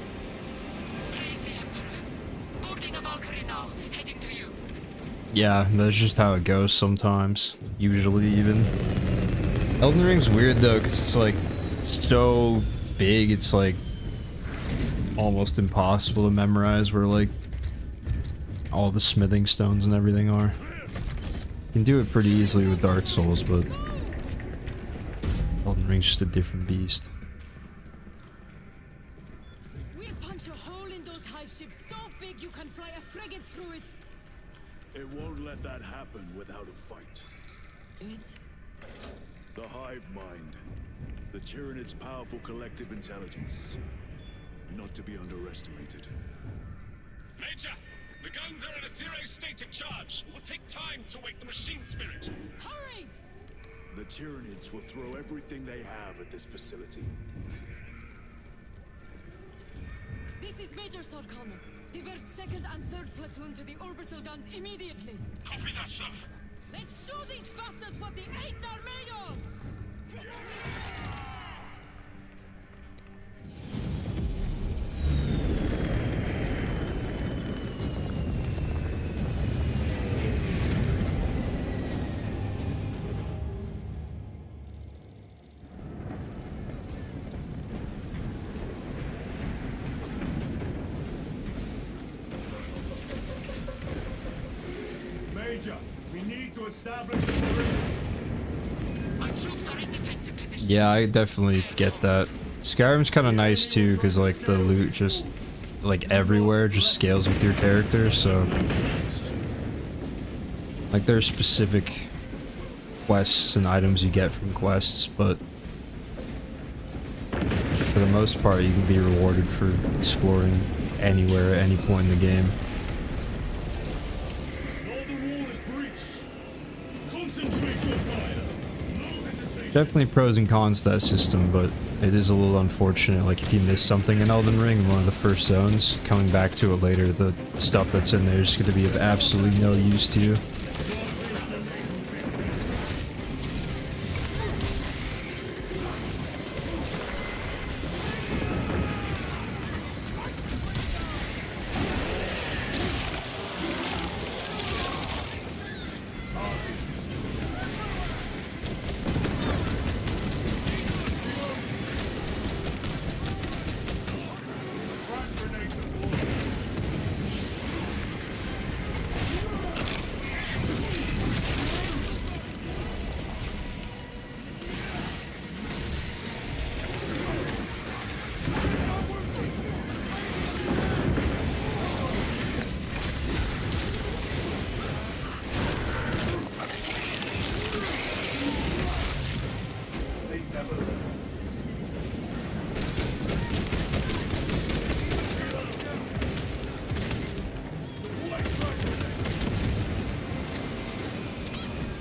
Praise the Emperor. Boarding a Valkyrie now, heading to you. Yeah, that's just how it goes sometimes. Usually even. Elden Ring's weird though, because it's like so big, it's like almost impossible to memorize where like all the smithing stones and everything are. You can do it pretty easily with Dark Souls, but Elden Ring's just a different beast. We'll punch a hole in those hive ships so big you can fly a frigate through it. It won't let that happen without a fight. It's... The hive mind. The Tyranid's powerful collective intelligence. not to be underestimated. Major, the guns are in a zero state of charge. It will take time to wake the machine spirit. Hurry! The Tyranids will throw everything they have at this facility. This is Major Sarkana. Divert 2nd and 3rd platoon to the orbital guns immediately. Copy that, sir. Let's show these bastards what the 8th are made of! Major, we need to establish a perimeter. Our troops are in defensive position. Yeah, I definitely get that. Skyrim's kind of nice too, because like the loot just like everywhere just scales with your character. So like there's specific quests and items you get from quests, but for the most part you can be rewarded for exploring anywhere at any point in the game. Northern wall is breached. Concentrate your fire. No hesitation. Definitely pros and cons to that system, but it is a little unfortunate. Like if you miss something in Elden Ring in one of the first zones, coming back to it later, the stuff that's in there is going to be of absolutely no use to you.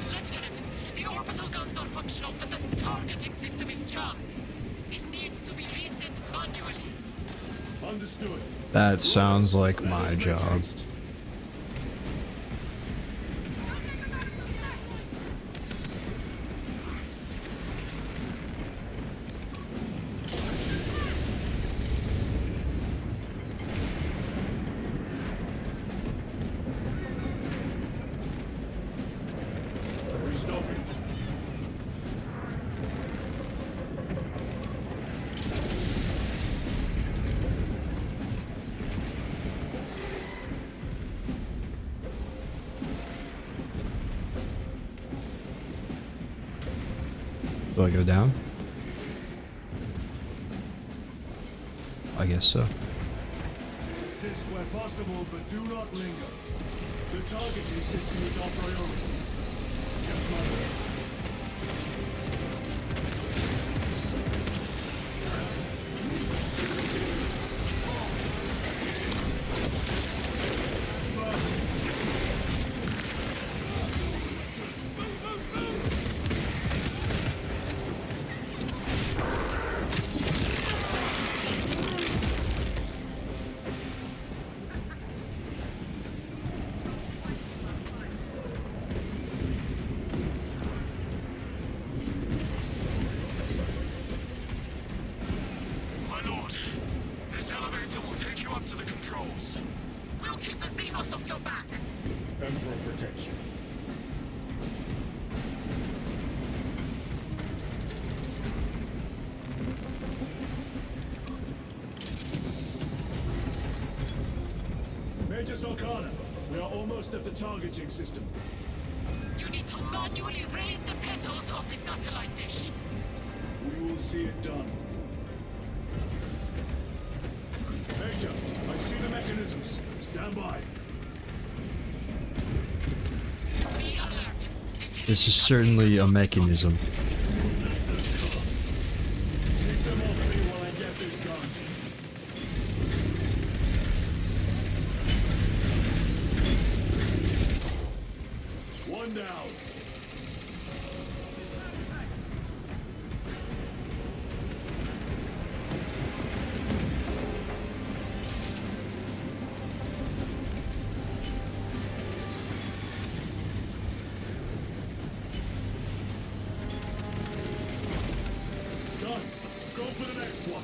Lieutenant, the orbital guns are functional, but the targeting system is jammed. It needs to be reset manually. Understood. That sounds like my job. We're stopping. Do I go down? I guess so. Assist where possible, but do not linger. The targeting system is our priority. Yes, my lord. My lord, this elevator will take you up to the controls. We'll keep the Xenos off your back. Emperor protect you. Major Sarkana, we are almost at the targeting system. You need to manually raise the petals of the satellite dish. We will see it done. Major, I see the mechanisms. Stand by. Be alert. This is certainly a mechanism. Keep them off me while I get this done. for the next one.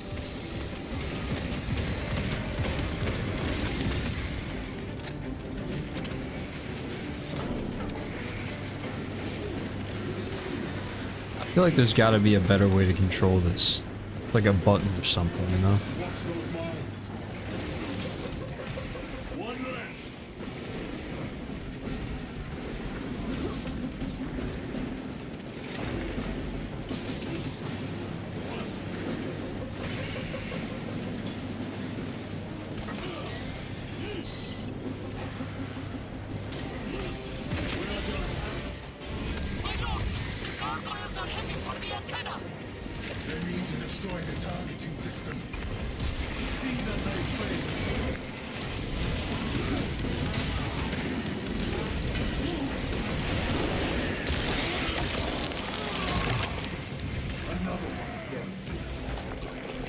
I feel like there's got to be a better way to control this, like a button or something, you know? Watch those mines. One left. My lord, the gargoyles are heading for the antenna. They mean to destroy the targeting system. See that they fail.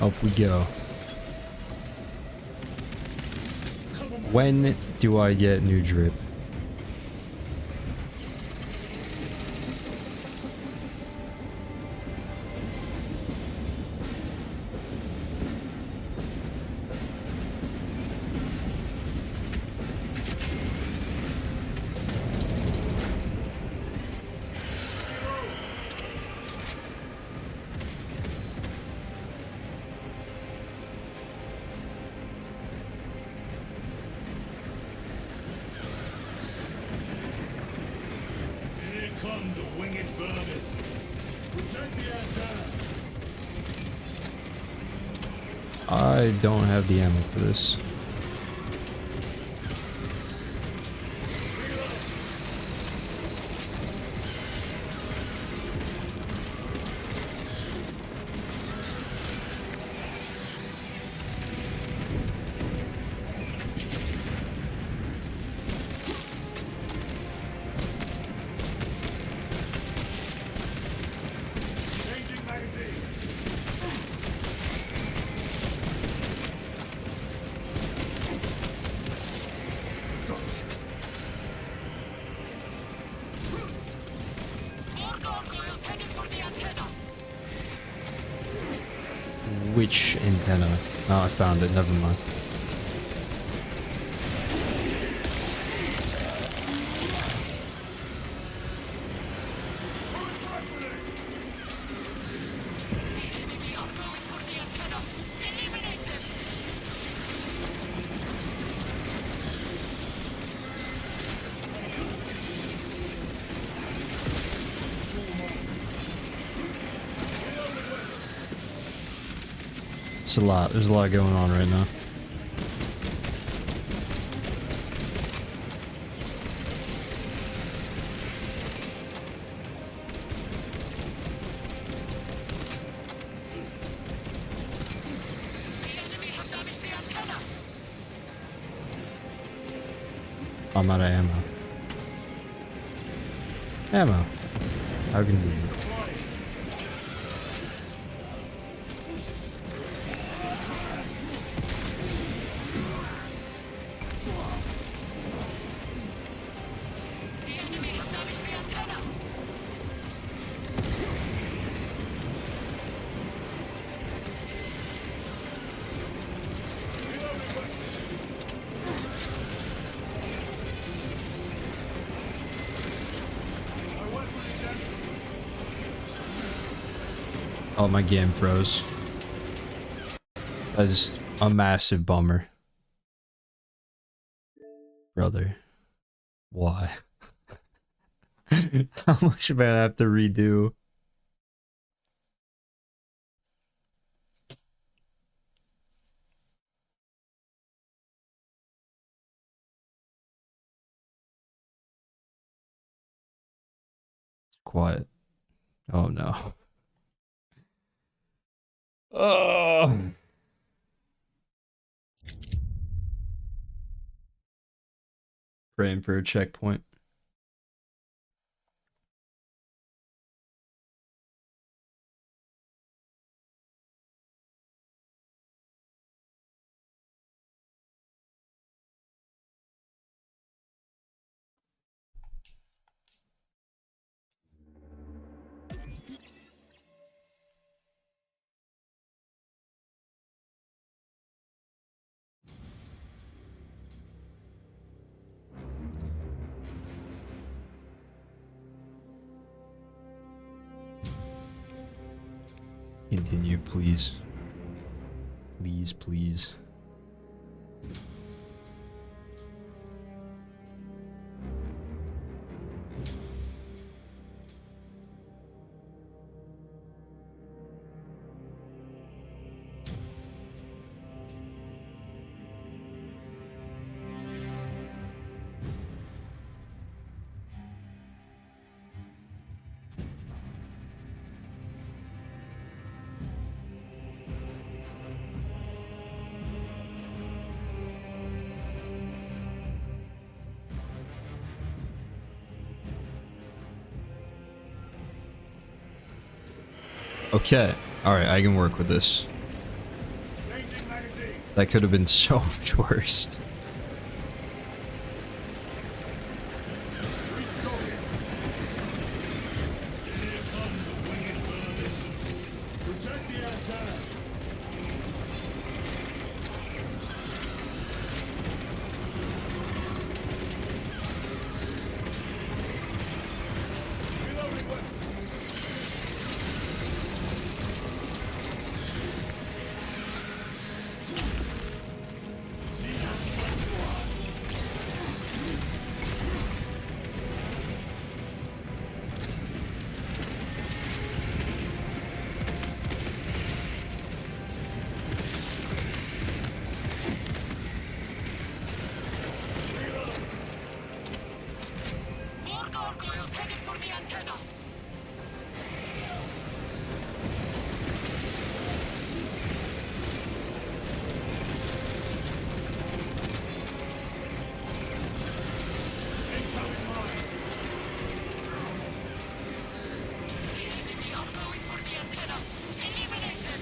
Up we go. When do I get new drip? Here come the winged vermin. Protect the antenna. I don't have the ammo for this. Changing magazine. More gargoyles heading for the antenna. Which antenna? Oh, I found it. Never mind. The enemy are going for the antenna. Eliminate them. It's a lot. There's a lot going on right now. The enemy have damaged the antenna. I'm out of ammo. Ammo. How convenient. The enemy have damaged the antenna. Oh, my game froze. That's a massive bummer. Brother. Why? How much am I gonna have to redo? Quiet. Oh no. Oh. Praying for a checkpoint. Continue, please. Please, please. Okay. Alright, I can work with this. That could have been so much worse. Protect the antenna. Reloading weapon. More gargoyles headed for the antenna. The enemy are going for the antenna. Eliminate them.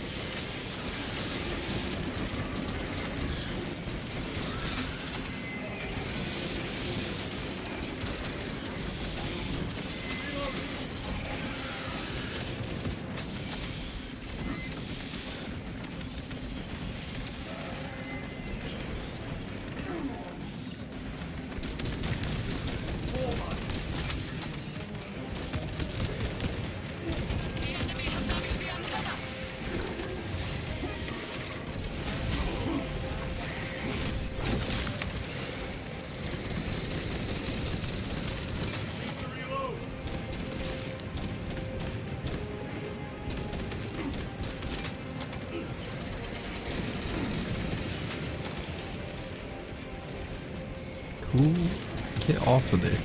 The enemy have damaged the antenna. Cool. Get off of there.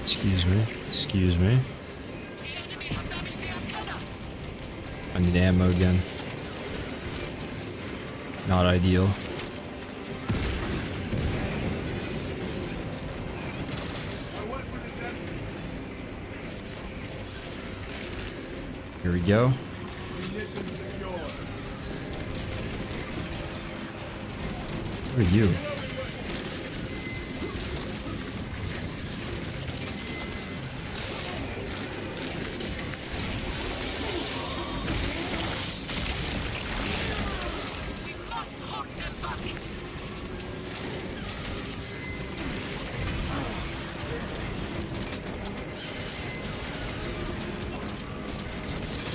Excuse me. Excuse me. The enemy have damaged the antenna. I need ammo again. Not ideal. Here we go. Ignition secure. Who are you? We must hold them back.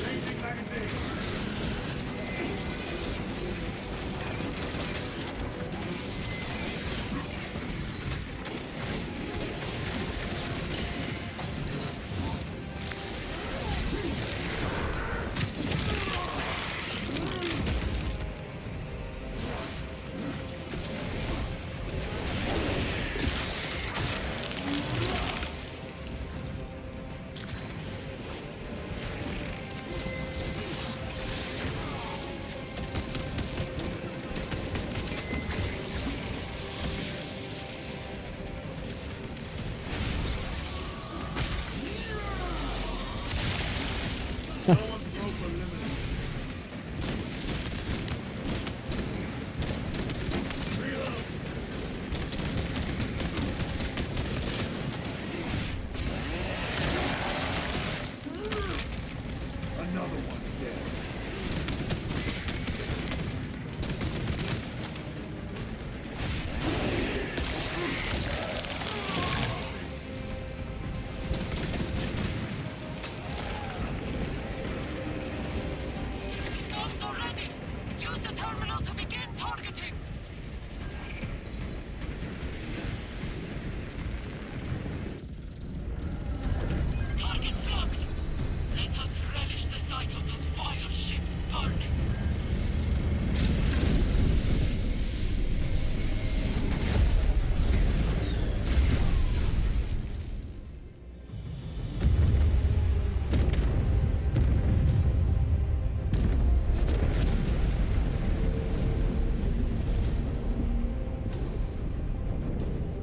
Changing magazine.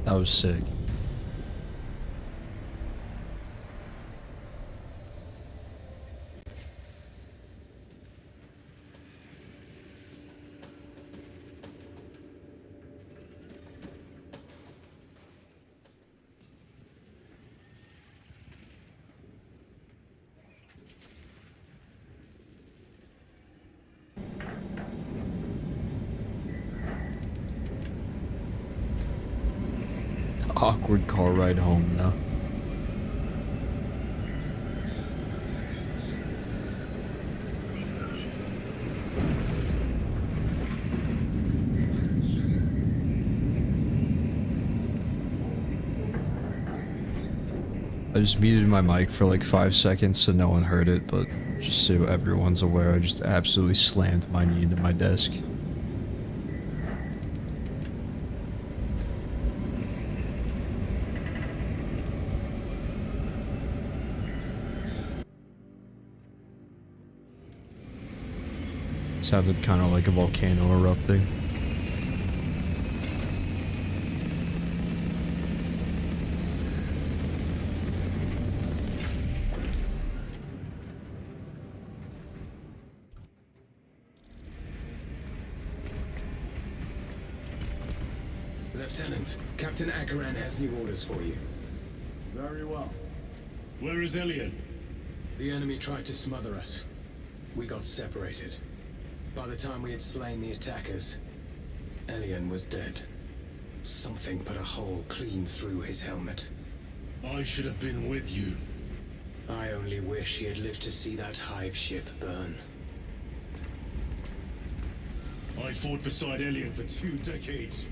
That was sick. Awkward car ride home now. I just muted my mic for like 5 seconds so no one heard it, but just so everyone's aware, I just absolutely slammed my knee into my desk. Sounded kind of like a volcano erupting. Lieutenant, Captain Akaran has new orders for you. Very well. Where is Elian? The enemy tried to smother us. We got separated. By the time we had slain the attackers, Elian was dead. Something put a hole clean through his helmet. I should have been with you. I only wish he had lived to see that hive ship burn. I fought beside Elian for 2 decades.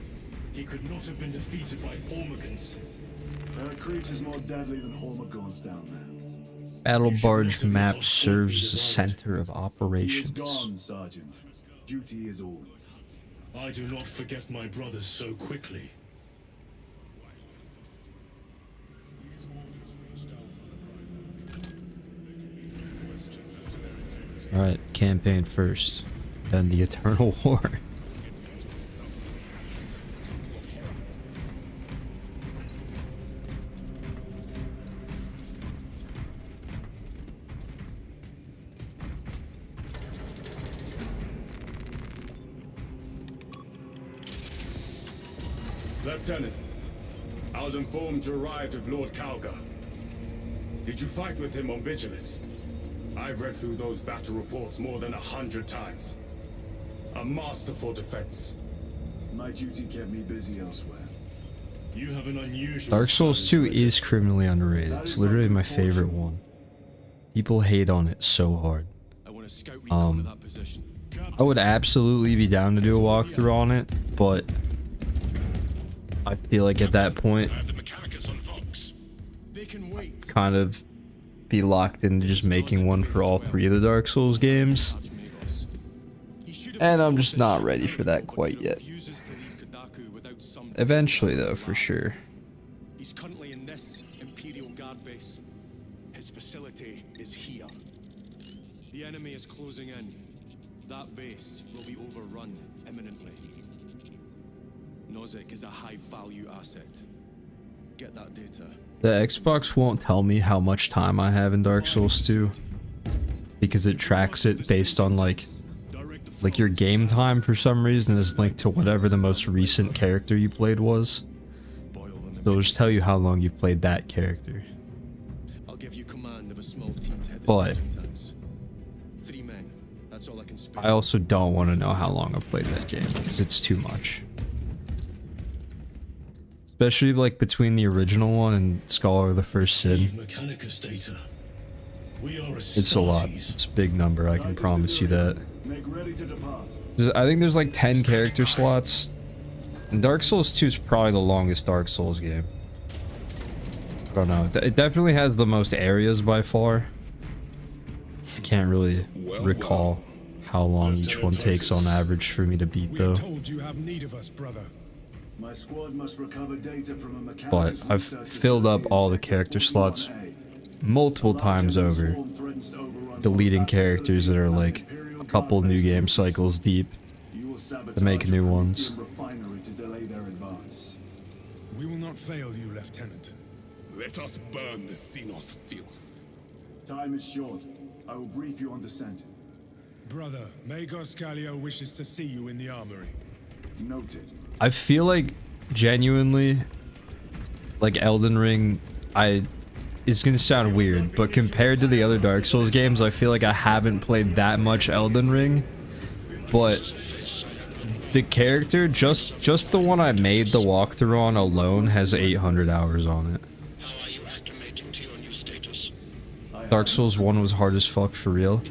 He could not have been defeated by Hormigons. There are creatures more deadly than Hormigons down there. Battle Barge map serves as a center of He is operations. gone, Sergeant. Duty is all. I do not forget my brothers so quickly. Alright, campaign first, then the Eternal War. Lieutenant, I was informed you arrived with Lord Kalgar. Did you fight with him on Vigilus? I've read through those battle reports more than 100 times. A masterful defense. My duty kept me busy elsewhere. You have an unusual... Dark Souls 2 is criminally underrated. It's literally my favorite one. People hate on it so hard. I want to scout recon at that position. I would absolutely be down to do a walkthrough on it, but I feel like at that point, They can wait. kind of be locked into just making one for all 3 of the Dark Souls games. And I'm just not ready for that quite yet. Eventually though, for sure. He's currently in this Imperial Guard base. His facility is here. The enemy is closing in. That base will be overrun imminently. Nozick is a high-value asset. Get that data. The Xbox won't tell me how much time I have in Dark Souls 2 because it tracks it based on like your game time for some reason is linked to whatever the most recent character you played was. So it'll just tell you how long you played that character. I'll give you command of a small team to hit the But staging tanks. 3 men. That's all I can spare. I also don't want to know how long I've played that game because it's too much. Especially like between the original one and Scholar of the First Sin. Mechanicus data. We are It's a lot. It's a big number, I can promise you that. Make ready to depart. I think there's like 10 character slots. And Dark Souls 2 is probably the longest Dark Souls game. I don't know. It definitely has the most areas by far. I can't really recall how long each one takes on average for me to beat though. Told you have need of us, brother. My squad must recover data from a mechanic. But I've filled up all the character slots multiple times over, deleting characters that are like a couple new game cycles deep to make new ones. Refinery to delay their advance. We will not fail you, Lieutenant. Let us burn the Xenos filth. Time is short. I will brief you on descent. Brother, Magos Kallio wishes to see you in the armory. Noted. I feel like genuinely, like Elden Ring, it's gonna sound weird, but compared to the other Dark Souls games, I feel like I haven't played that much Elden Ring. But the character, just the one I made the walkthrough on alone, has 800 hours on it. How are you acclimating to your new status? Dark Souls 1 was hard as fuck for real.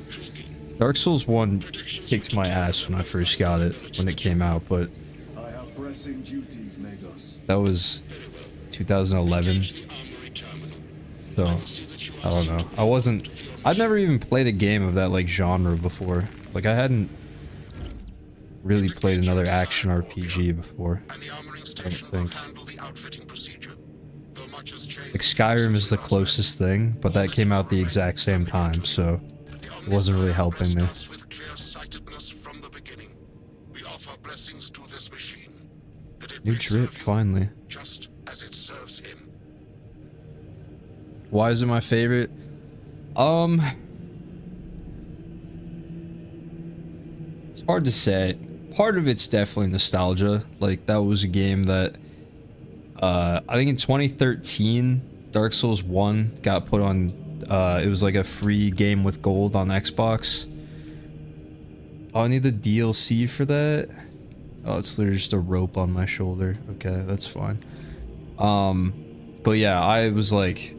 Dark Souls 1 kicked my ass when I first got it, when it came out, but I have pressing duties, Magos. that was 2011. So, I don't know. I'd never even played a game of that, like, genre before. Like, I hadn't really played another action RPG before, And the armoring I don't station will think. handle the outfitting procedure. Though much has changed. Like, Skyrim is the closest thing, but that came out the exact same time, so it wasn't really helping me. With clear-sightedness from the beginning. We offer blessings to this machine. That it New may drip, serve you finally. just as it serves him. Why is it my favorite? It's hard to say. Part of it's definitely nostalgia. Like, that was a game that, I think in 2013, Dark Souls 1 got put on, it was like a free game with gold on Xbox. Oh, I need the DLC for that? Oh, it's literally just a rope on my shoulder. Okay, that's fine. But yeah, I was like,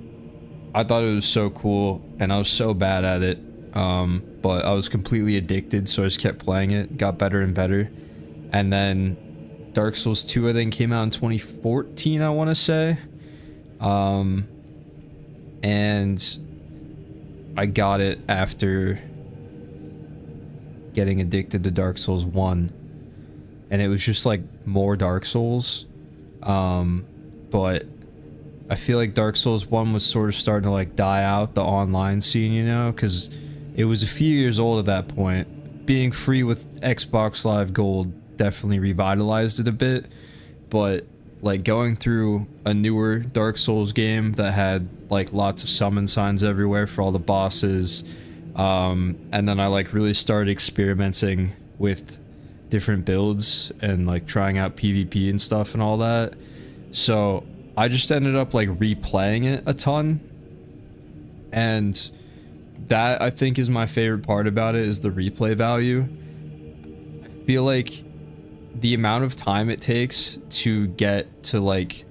I thought it was so cool, and I was so bad at it, but I was completely addicted, so I just kept playing it, got better and better, and then Dark Souls 2, I think, came out in 2014, I want to say, and I got it after getting addicted to Dark Souls 1, and it was just like more Dark Souls, but I feel like Dark Souls 1 was sort of starting to like die out, the online scene, you know, because it was a few years old at that point. Being free with Xbox Live Gold definitely revitalized it a bit, but like going through a newer Dark Souls game that had like lots of summon signs everywhere for all the bosses, and then I like really started experimenting with different builds and like trying out PvP and stuff and all that. So I just ended up like replaying it a ton, and that I think is my favorite part about it, is the replay value. I feel like the amount of time it takes to get to like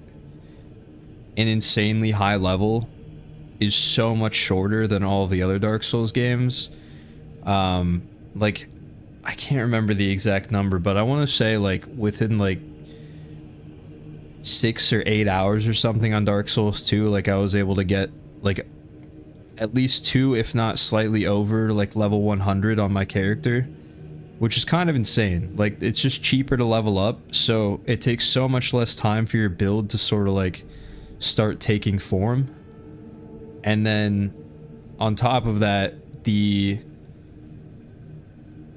an insanely high level is so much shorter than all of the other Dark Souls games. Like, I can't remember the exact number, but I want to say like within like 6 or 8 hours or something on Dark Souls 2, like I was able to get like at least 2, if not slightly over, like level 100 on my character, which is kind of insane. Like, it's just cheaper to level up, so it takes so much less time for your build to sort of like start taking form. And then on top of that, the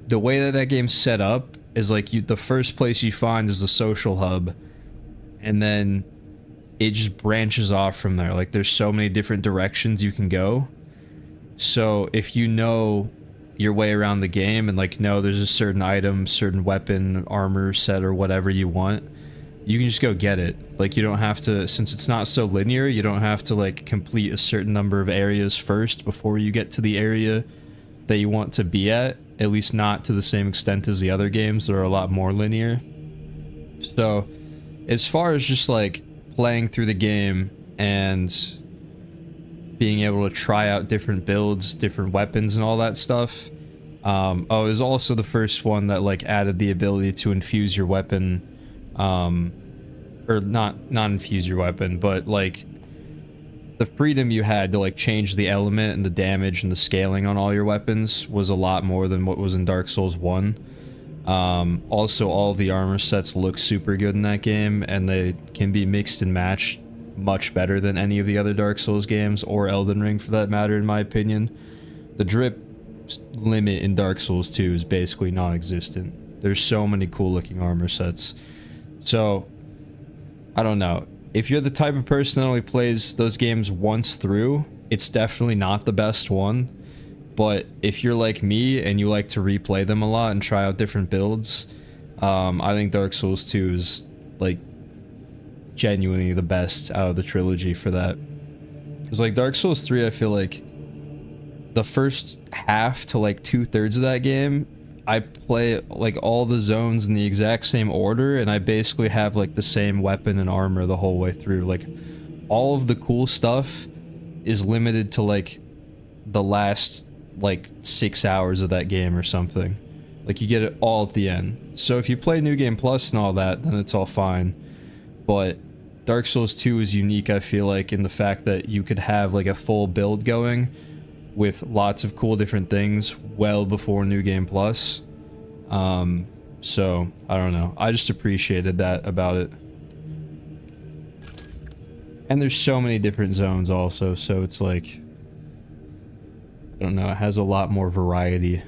way that game's set up is like the first place you find is the social hub, and then it just branches off from there. Like, there's so many different directions you can go. So if you know your way around the game and like know there's a certain item, certain weapon, armor set, or whatever you want, you can just go get it. Like, you don't have to, since it's not so linear, you don't have to like complete a certain number of areas first before you get to the area that you want to be at least not to the same extent as the other games that are a lot more linear. So as far as just like playing through the game and being able to try out different builds, different weapons and all that stuff, oh, it was also the first one that like added the ability to infuse your weapon, or not infuse your weapon, but like the freedom you had to like change the element and the damage and the scaling on all your weapons was a lot more than what was in Dark Souls 1. Also, all of the armor sets look super good in that game, and they can be mixed and matched much better than any of the other Dark Souls games, or Elden Ring for that matter, in my opinion. The drip limit in Dark Souls 2 is basically non-existent. There's so many cool looking armor sets. So, I don't know. if you're the type of person that only plays those games once through, it's definitely not the best one. But if you're like me and you like to replay them a lot and try out different builds, I think Dark Souls 2 is like genuinely the best out of the trilogy for that. Because like Dark Souls 3, I feel like the first half to like 2/3 of that game, I play like all the zones in the exact same order, and I basically have like the same weapon and armor the whole way through. Like all of the cool stuff is limited to like the last like 6 hours of that game or something. Like you get it all at the end. So if you play New Game Plus and all that, then it's all fine. But Dark Souls 2 is unique, I feel like, in the fact that you could have like a full build going with lots of cool different things well before New Game Plus. So I don't know, I just appreciated that about it. And there's so many different zones also, so it's like, I don't know, it has a lot more variety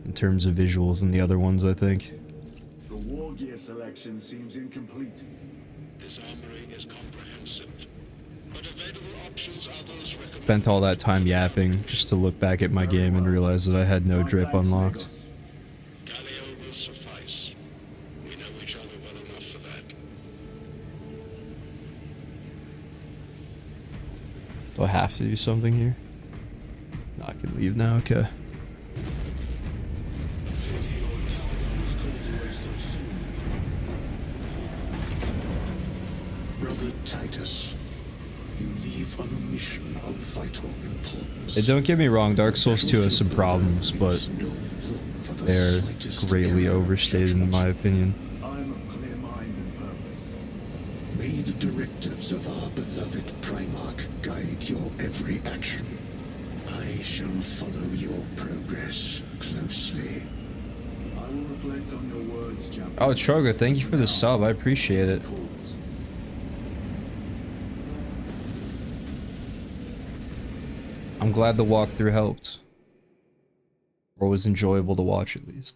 in terms of visuals than the other ones, I think. The war gear selection seems incomplete. This armory is comprehensive, but available options are those recommended. Spent all that time yapping just to look back at my game and realize that I had no drip unlocked. Galio will suffice. We know each other well enough for that. Do I have to do something here? No, I can leave now, okay. Brother Titus, you leave on a mission of vital importance. Hey, don't get me wrong, Dark Souls 2 has some problems, but they're greatly overstated in my opinion. I'm of clear mind and purpose. May the directives of our beloved Primarch guide your every action. I shall follow your progress closely. I will reflect on your words, champion. Oh, Troga, thank you for the sub, I appreciate it. I'm glad the walkthrough helped. Or was enjoyable to watch at least.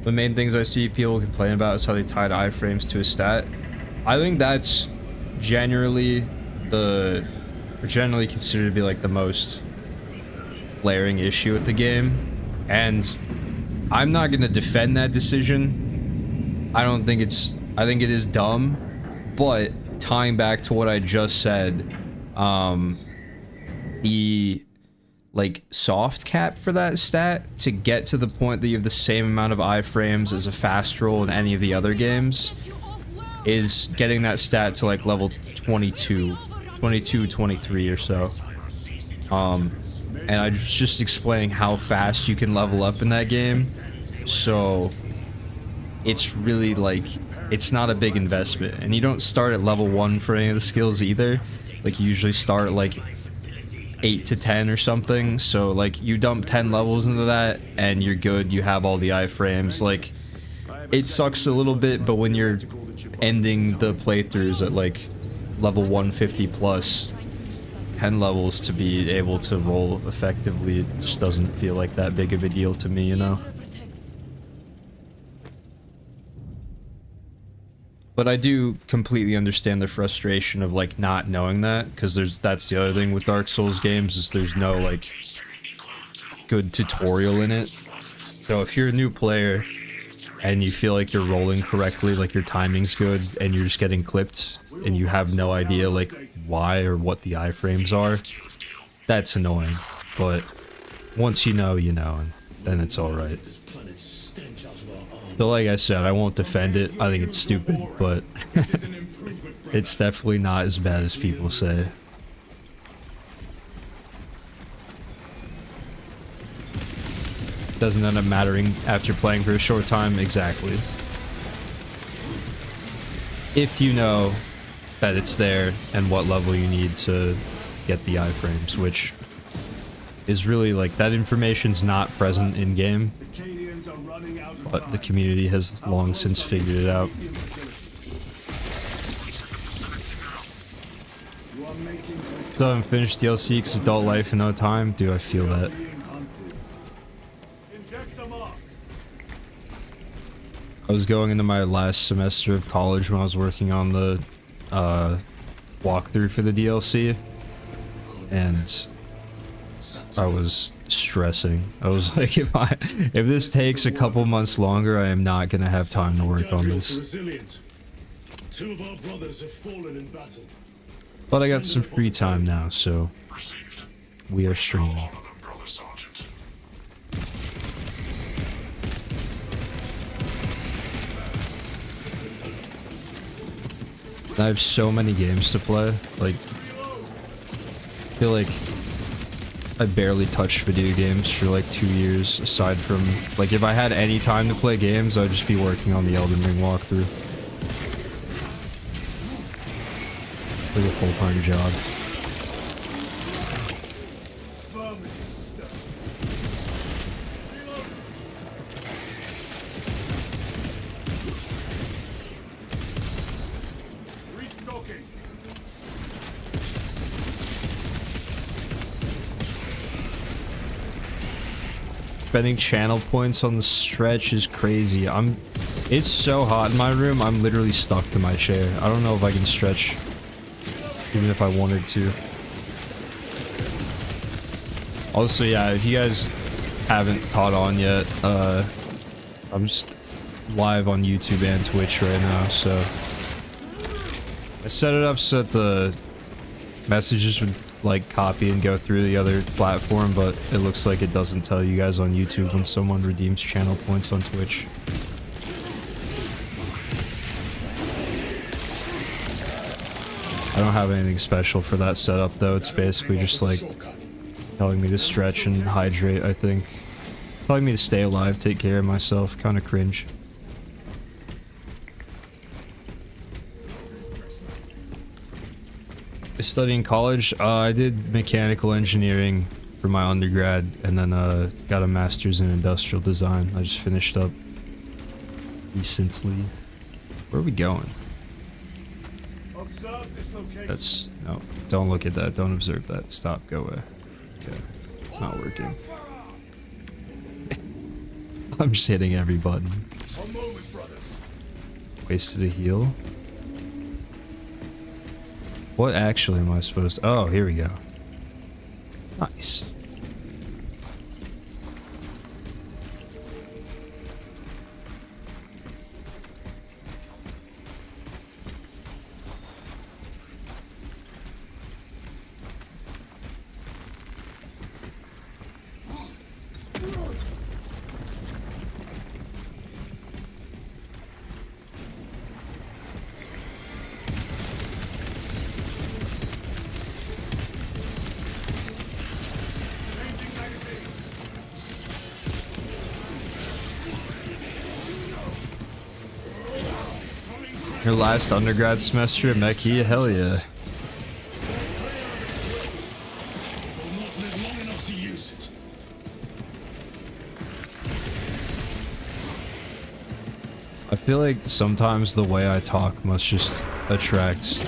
The main things I see people complain about is how they tied iframes to a stat. I think that's generally considered to be like the most glaring issue with the game, and I'm not gonna defend that decision. I think it is dumb, but tying back to what I just said, the like soft cap for that stat to get to the point that you have the same amount of iframes as a fast roll in any of the other games is getting that stat to like level 22, 23 or so. And I was just explaining how fast you can level up in that game, so it's really like, it's not a big investment, and you don't start at level 1 for any of the skills either. Like you usually start at like 8 to 10 or something, so like you dump 10 levels into that and you're good, you have all the iframes. Like it sucks a little bit, but when you're ending the playthroughs at like level 150 plus, 10 levels to be able to roll effectively, it just doesn't feel like that big of a deal to me, you know? But I do completely understand the frustration of like not knowing that, because that's the other thing with Dark Souls games, is there's no like good tutorial in it. So if you're a new player and you feel like you're rolling correctly, like your timing's good, and you're just getting clipped and you have no idea like why or what the iframes are, that's annoying. But once you know, and then it's alright. So like I said, I won't defend it. I think it's stupid, but it's definitely not as bad as people say. doesn't end up mattering after playing for a short time. Exactly. If you know that it's there and what level you need to get the iframes, which is really like that information's not present in game, but the community has long since figured it out. Still haven't finished DLC because adult life and no time. Do I feel that? I was going into my last semester of college when I was working on the walkthrough for the DLC, and I was stressing. I was like, if this takes a couple months longer, I am not gonna have time to work on this. Resilient. 2 of our brothers have fallen in battle. But I got some free time now, so we are streaming. I have so many games to play. Like, I feel like I barely touched video games for like 2 years, aside from, like, if I had any time to play games, I'd just be working on the Elden Ring walkthrough. Like a full-time job. Spending channel points on the stretch is crazy. It's so hot in my room, I'm literally stuck to my chair. I don't know if I can stretch, even if I wanted to. Also, yeah, if you guys haven't caught on yet, I'm just live on YouTube and Twitch right now, so I set it up so that the messages would like copy and go through the other platform, but it looks like it doesn't tell you guys on YouTube when someone redeems channel points on Twitch. I don't have anything special for that setup though. It's basically just like telling me to stretch and hydrate, I think. Telling me to stay alive, take care of myself, kind of cringe. I studied in college. I did mechanical engineering for my undergrad, and then got a master's in industrial design. I just finished up recently. Where are we going? That's no. Don't look at that. Don't observe that. Stop. Go away. Okay, it's not working. I'm just hitting every button. Wasted a heal. What actually am I supposed to... Oh, here we go. Nice. Your last undergrad semester at Mechie? Hell yeah. I feel like sometimes the way I talk must just attract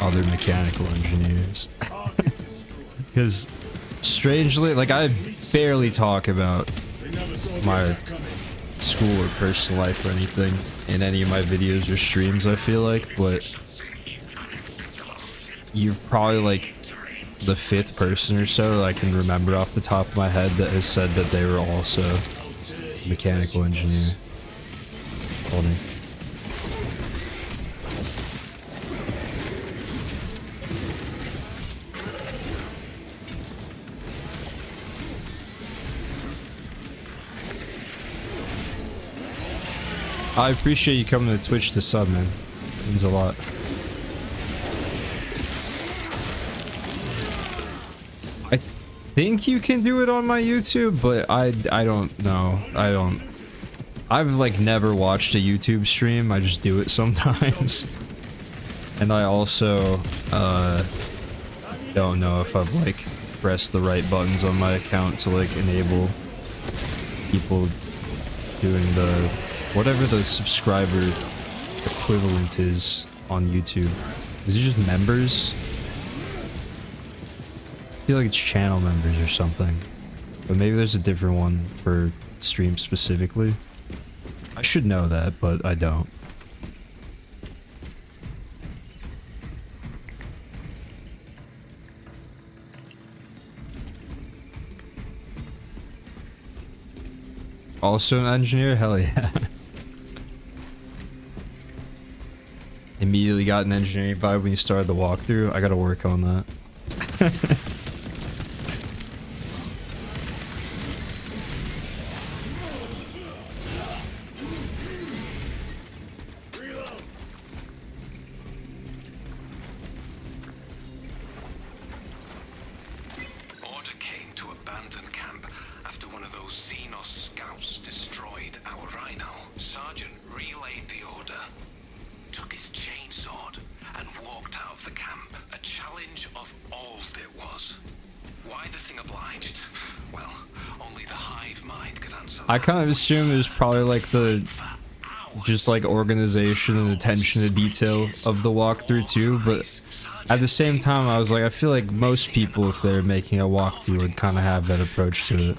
other mechanical engineers. Because strangely, like, I barely talk about my school or personal life or anything in any of my videos or streams, I feel like, but you're probably like the 5th person or so that I can remember off the top of my head that has said that they were also a mechanical engineer. Funny. I appreciate you coming to Twitch to sub, man. It means a lot. think you can do it on my YouTube, but I don't know. I've like never watched a YouTube stream. I just do it sometimes. And I also don't know if I've like pressed the right buttons on my account to like enable people doing the whatever the subscriber equivalent is on YouTube. Is it just members? I feel like it's channel members or something. But maybe there's a different one for stream specifically. I should know that, but I don't. Also an engineer? Hell yeah. Immediately got an engineering vibe when you started the walkthrough. I gotta work on that. Order came to abandon camp after one of those Xenos scouts destroyed our Rhino. Sergeant relayed the order, took his chainsword, and walked out of the camp. A challenge of old it was. Why the thing obliged? Well, only the hive mind could answer that. I kind of assume it was probably like the just like organization and attention to detail of the walkthrough too, but at the same time I was like, I feel like most people, if they're making a walkthrough, would kind of have that approach to it.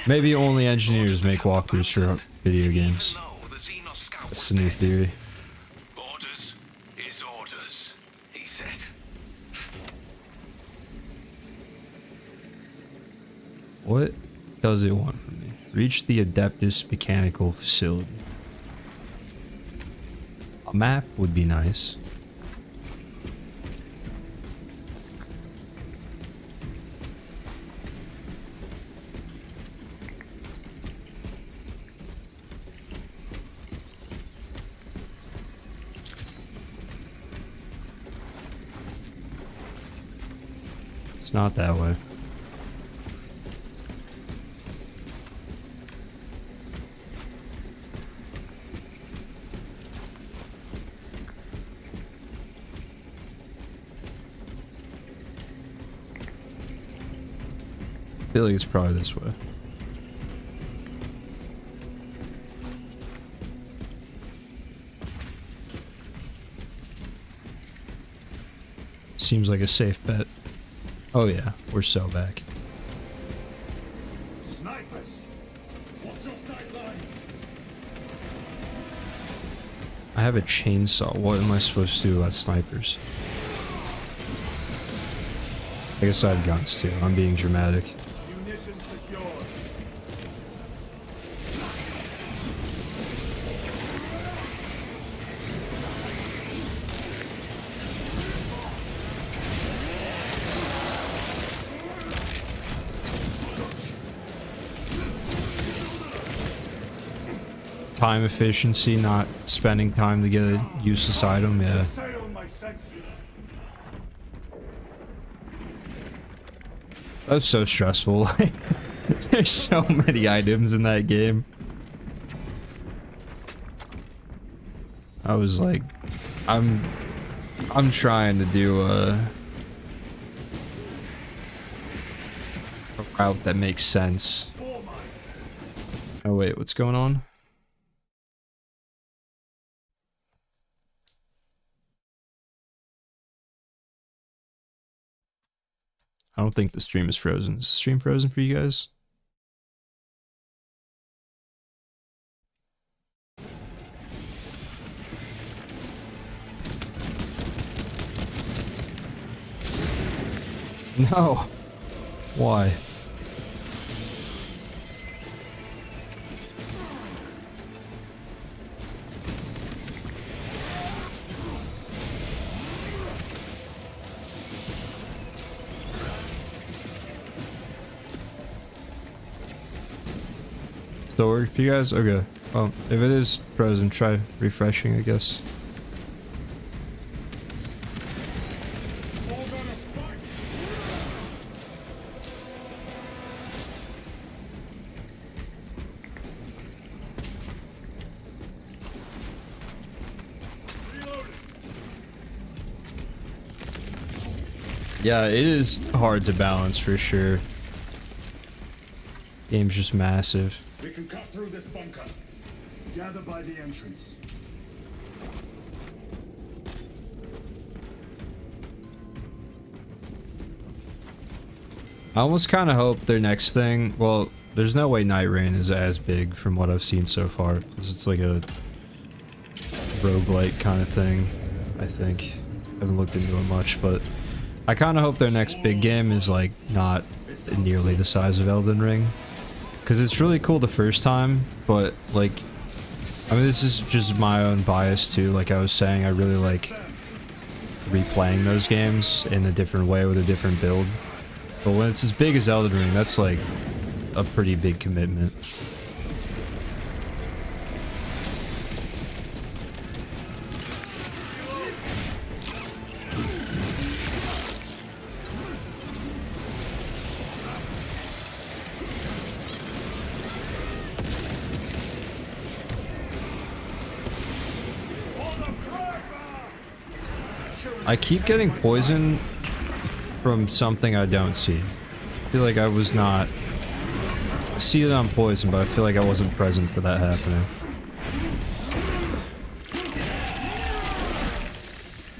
Maybe only engineers make walkthroughs for video games. That's the new theory. Orders is orders, he said. What does it want from me? Reach the Adeptus Mechanical Facility. A map would be nice. It's not that way. I feel like it's probably this way. Seems like a safe bet. Oh yeah, we're so back. Snipers! Watch your sight lines! I have a chainsaw. What am I supposed to do about snipers? I guess I have guns too. I'm being dramatic. Munitions secured. Time efficiency, not spending time to get a useless item, yeah. Assail my senses. That's so stressful. Like, there's so many items in that game. I was like, I'm trying to do a route that makes sense. Oh wait, what's going on? I don't think the stream is frozen. Is the stream frozen for you guys? No. Why? Still work for you guys? Okay. Well, if it is frozen, try refreshing, I guess. Yeah, it is hard to balance for sure. Game's just massive. We can cut through this bunker. Gather by the entrance. I almost kind of hope their next thing, well, there's no way Night Rain is as big from what I've seen so far, because it's like a roguelike kind of thing, I think. I haven't looked into it much, but I kind of hope their next big game is like not nearly the size of Elden Ring, because it's really cool the first time, but like, I mean, this is just my own bias too. Like I was saying, I really like replaying those games in a different way with a different build. But when it's as big as Elden Ring, that's like a pretty big commitment. I keep getting poisoned from something I don't see. I feel like I was not... I see it on poison, but I feel like I wasn't present for that happening.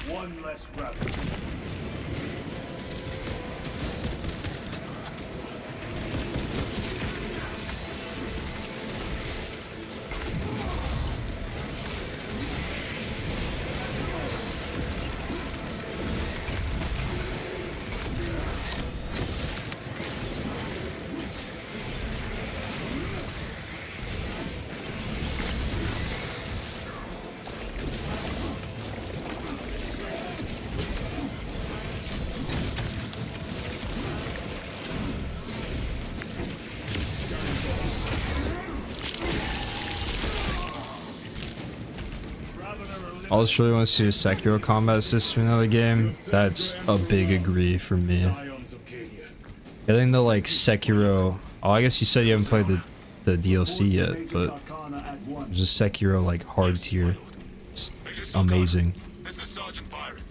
One less rabbit. I just really want to see a Sekiro combat system in another game. That's a big agree for me. Getting the like Sekiro... Oh, I guess you said you haven't played the DLC yet, but there's a Sekiro like hard tier. It's amazing. This is Sergeant Byron.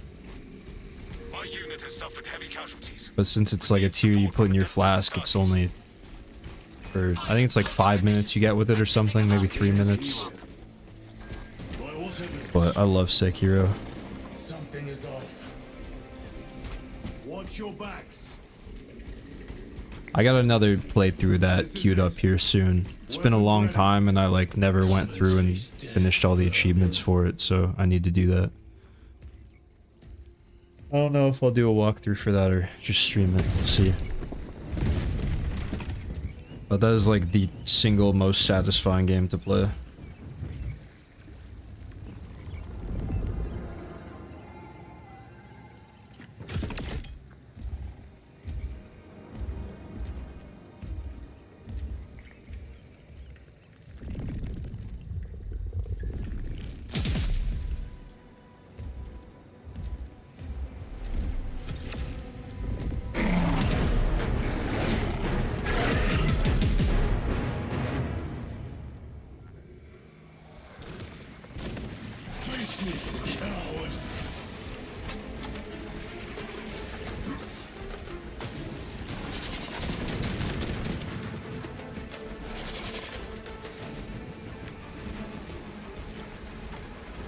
My unit has suffered heavy casualties. But since it's like a tier you put in your flask, it's only for... I think it's like 5 minutes you get with it or something, maybe 3 minutes. But I love Sekiro. Something is off. Watch your backs. I got another playthrough that queued up here soon. It's been a long time and I like never went through and finished all the achievements for it, so I need to do that. I don't know if I'll do a walkthrough for that or just stream it. We'll see. But that is like the single most satisfying game to play.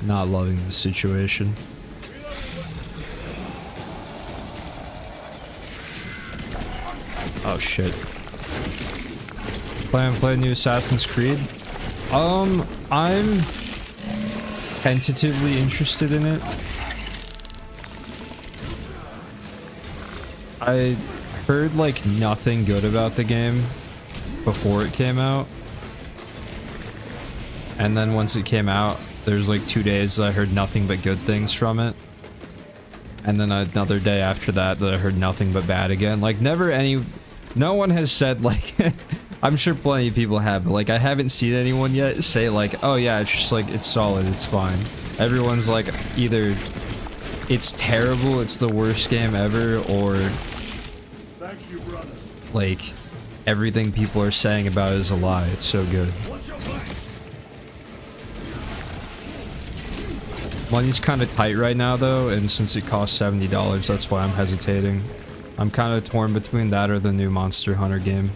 Not loving the situation. Oh shit. Play new Assassin's Creed? I'm tentatively interested in it. I heard like nothing good about the game before it came out. And then once it came out, there's like 2 days that I heard nothing but good things from it. And then another day after that I heard nothing but bad again. Like no one has said like, I'm sure plenty of people have, but like I haven't seen anyone yet say like, oh yeah, it's just like, it's solid, it's fine. Everyone's like either it's terrible, it's the worst game ever, or Thank you, brother. like everything people are saying about it is a lie. It's so good. Watch your backs. Money's kind of tight right now though, and since it costs $70, that's why I'm hesitating. I'm kind of torn between that or the new Monster Hunter game.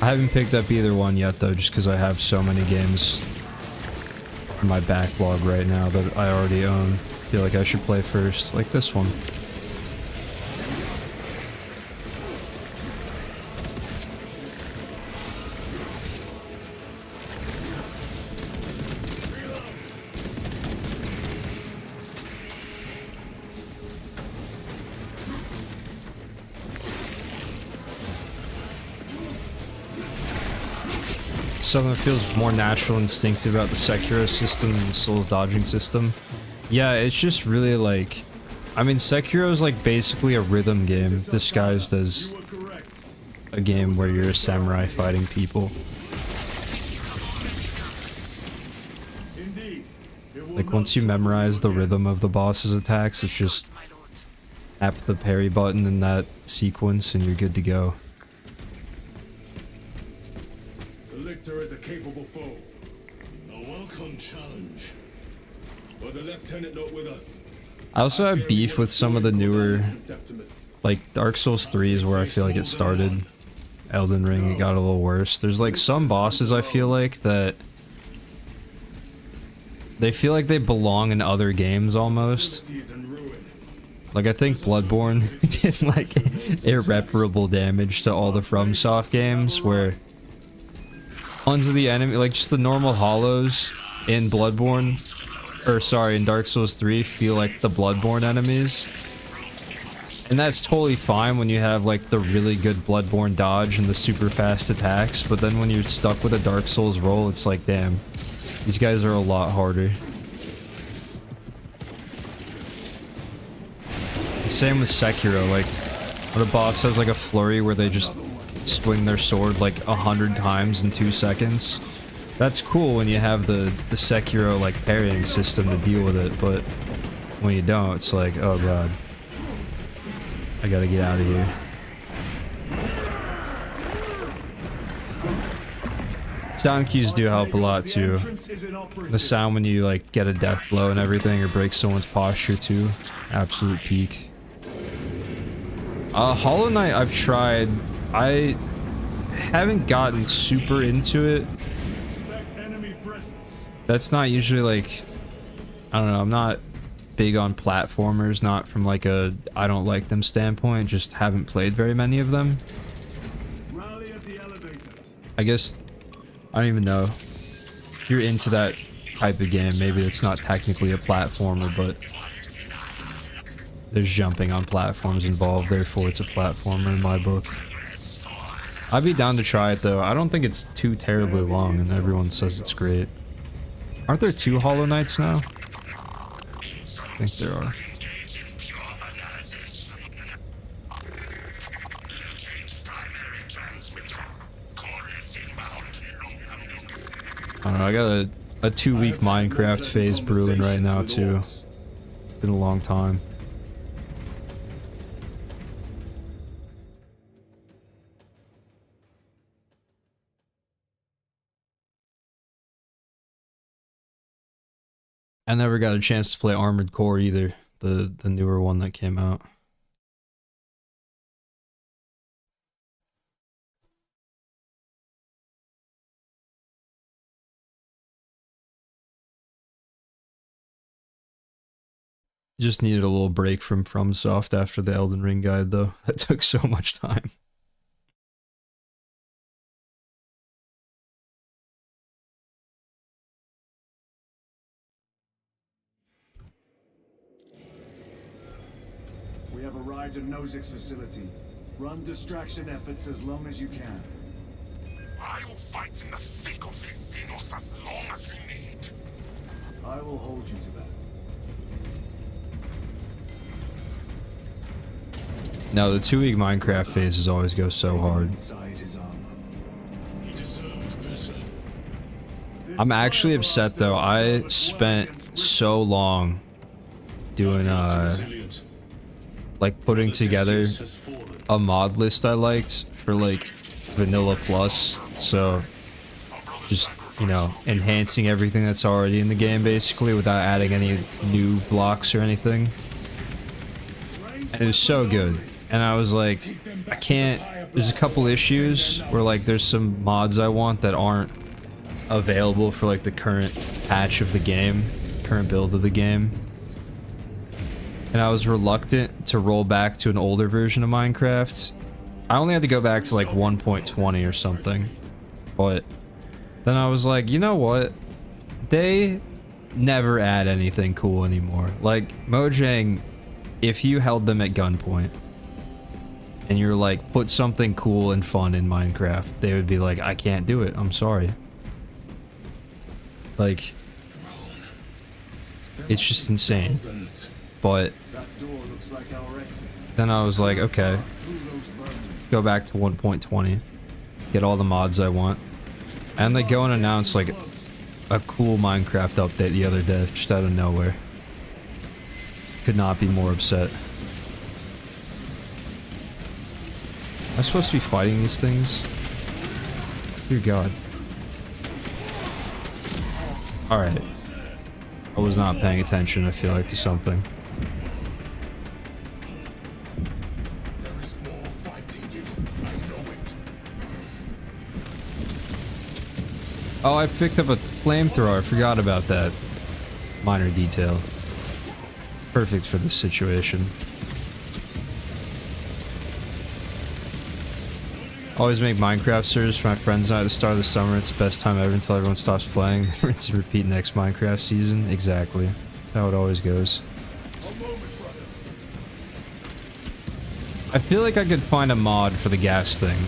I haven't picked up either one yet though, just because I have so many games in my backlog right now that I already own. I feel like I should play first, like this one. Something that feels more natural and instinctive about the Sekiro system than the Souls dodging system. Yeah, it's just really like... I mean, Sekiro is like basically a rhythm game disguised as a game where you're a samurai fighting people. Like once you memorize the rhythm of the boss's attacks, it's just tap the parry button in that sequence and you're good to go. Is a capable foe. A welcome challenge. But the lieutenant not with us. I also have beef with some of the newer, like Dark Souls 3 is where I feel like it started. Elden Ring, it got a little worse. There's like some bosses I feel like that they feel like they belong in other games almost. Like I think Bloodborne did like irreparable damage to all the FromSoft games where tons of the enemy, like just the normal hollows in Bloodborne, or sorry, in Dark Souls 3 feel like the Bloodborne enemies. And that's totally fine when you have like the really good Bloodborne dodge and the super fast attacks, but then when you're stuck with a Dark Souls roll, it's like, damn, these guys are a lot harder. Same with Sekiro, like when a boss has like a flurry where they just swing their sword like 100 times in 2 seconds. That's cool when you have the Sekiro like parrying system to deal with it, but when you don't, it's like, oh god, I gotta get out of here. Sound cues do help a lot too. The sound when you like get a death blow and everything or break someone's posture too. Absolute peak. Hollow Knight I've tried. I haven't gotten super into it. That's not usually like, I don't know, I'm not big on platformers, not from like a I don't like them standpoint, just haven't played very many of them. I guess, I don't even know. If you're into that type of game, maybe it's not technically a platformer, but there's jumping on platforms involved, therefore it's a platformer in my book. I'd be down to try it though. I don't think it's too terribly long and everyone says it's great. Aren't there 2 Hollow Knights now? I think there are. I don't know, I got a 2-week Minecraft phase brewing right now too. It's been a long time. I never got a chance to play Armored Core either, the newer one that came out. Just needed a little break from FromSoft after the Elden Ring guide though. That took so much time. We have arrived at Nozick's facility. Run distraction efforts as long as you can. I will fight in the thick of these Xenos as long as you need. I will hold you to that. No, the 2-week Minecraft phases always go so hard. Inside his armor. He deserved better. I'm actually upset though. I spent so long doing like putting together a mod list I liked for like Vanilla Plus, so just, you know, enhancing everything that's already in the game basically without adding any new blocks or anything. And it was so good. And I was like, I can't, there's a couple issues where like there's some mods I want that aren't available for like the current patch of the game, current build of the game. And I was reluctant to roll back to an older version of Minecraft. I only had to go back to like 1.20 or something. But then I was like, you know what? They never add anything cool anymore. Like, Mojang, if you held them at gunpoint and you're like, put something cool and fun in Minecraft, they would be like, I can't do it. I'm sorry. Like, it's just insane. But then I was like, okay, go back to 1.20, get all the mods I want. And they go and announce like a cool Minecraft update the other day, just out of nowhere. Could not be more upset. Am I supposed to be fighting these things? Dear God. Alright. I was not paying attention, I feel like, to something. Oh, I picked up a flamethrower. I forgot about that minor detail. Perfect for this situation. Always make Minecraft servers for my friends and I at the start of the summer. It's the best time ever until everyone stops playing. Rinse and repeat next Minecraft season. Exactly. That's how it always goes. I feel like I could find a mod for the gas thing.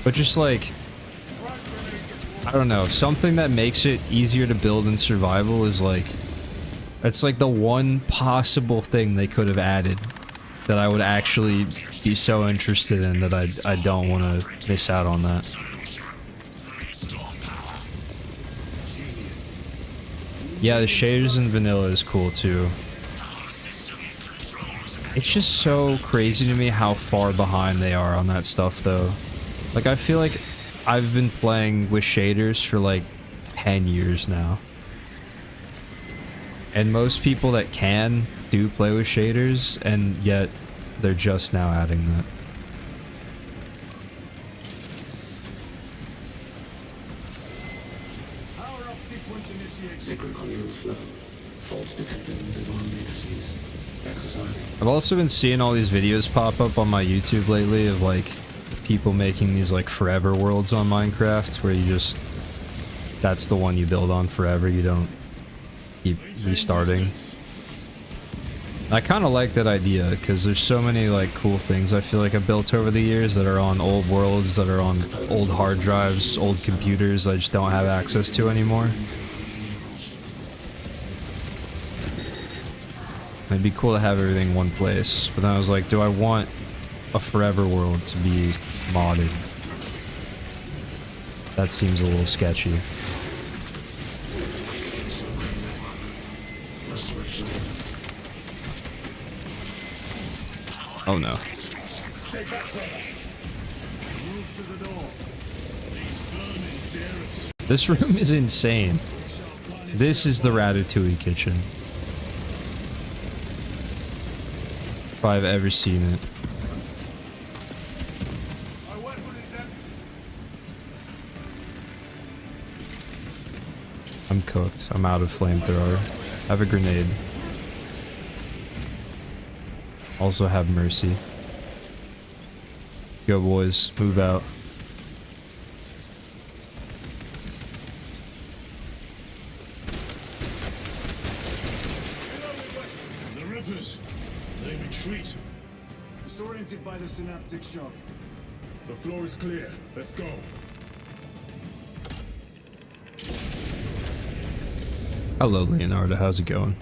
But just like, I don't know, something that makes it easier to build in survival is like, it's like the one possible thing they could have added that I would actually be so interested in that I don't want to miss out on that. Yeah, the shaders in vanilla is cool too. It's just so crazy to me how far behind they are on that stuff though. Like, I feel like I've been playing with shaders for like 10 years now. And most people that can do play with shaders, and yet they're just now adding that. Power up sequence initiated. Sacred conduits flow. Faults detected in divine matrices. Exercising. I've also been seeing all these videos pop up on my YouTube lately of like people making these like forever worlds on Minecraft where you just, that's the one you build on forever, you don't keep restarting. I kind of like that idea because there's so many like cool things I feel like I've built over the years that are on old worlds, that are on old hard drives, old computers I just don't have access to anymore. It'd be cool to have everything in one place, but then I was like, do I want a forever world to be modded? That seems a little sketchy. Oh no. This room is insane. This is the Ratatouille kitchen. If I've ever seen it. I'm cooked. I'm out of flamethrower. I have a grenade. Also have mercy. Go boys, move out. The Rippers, they retreat. Disoriented by the synaptic shock. The floor is clear. Let's go. Hello, Leonardo. How's it going?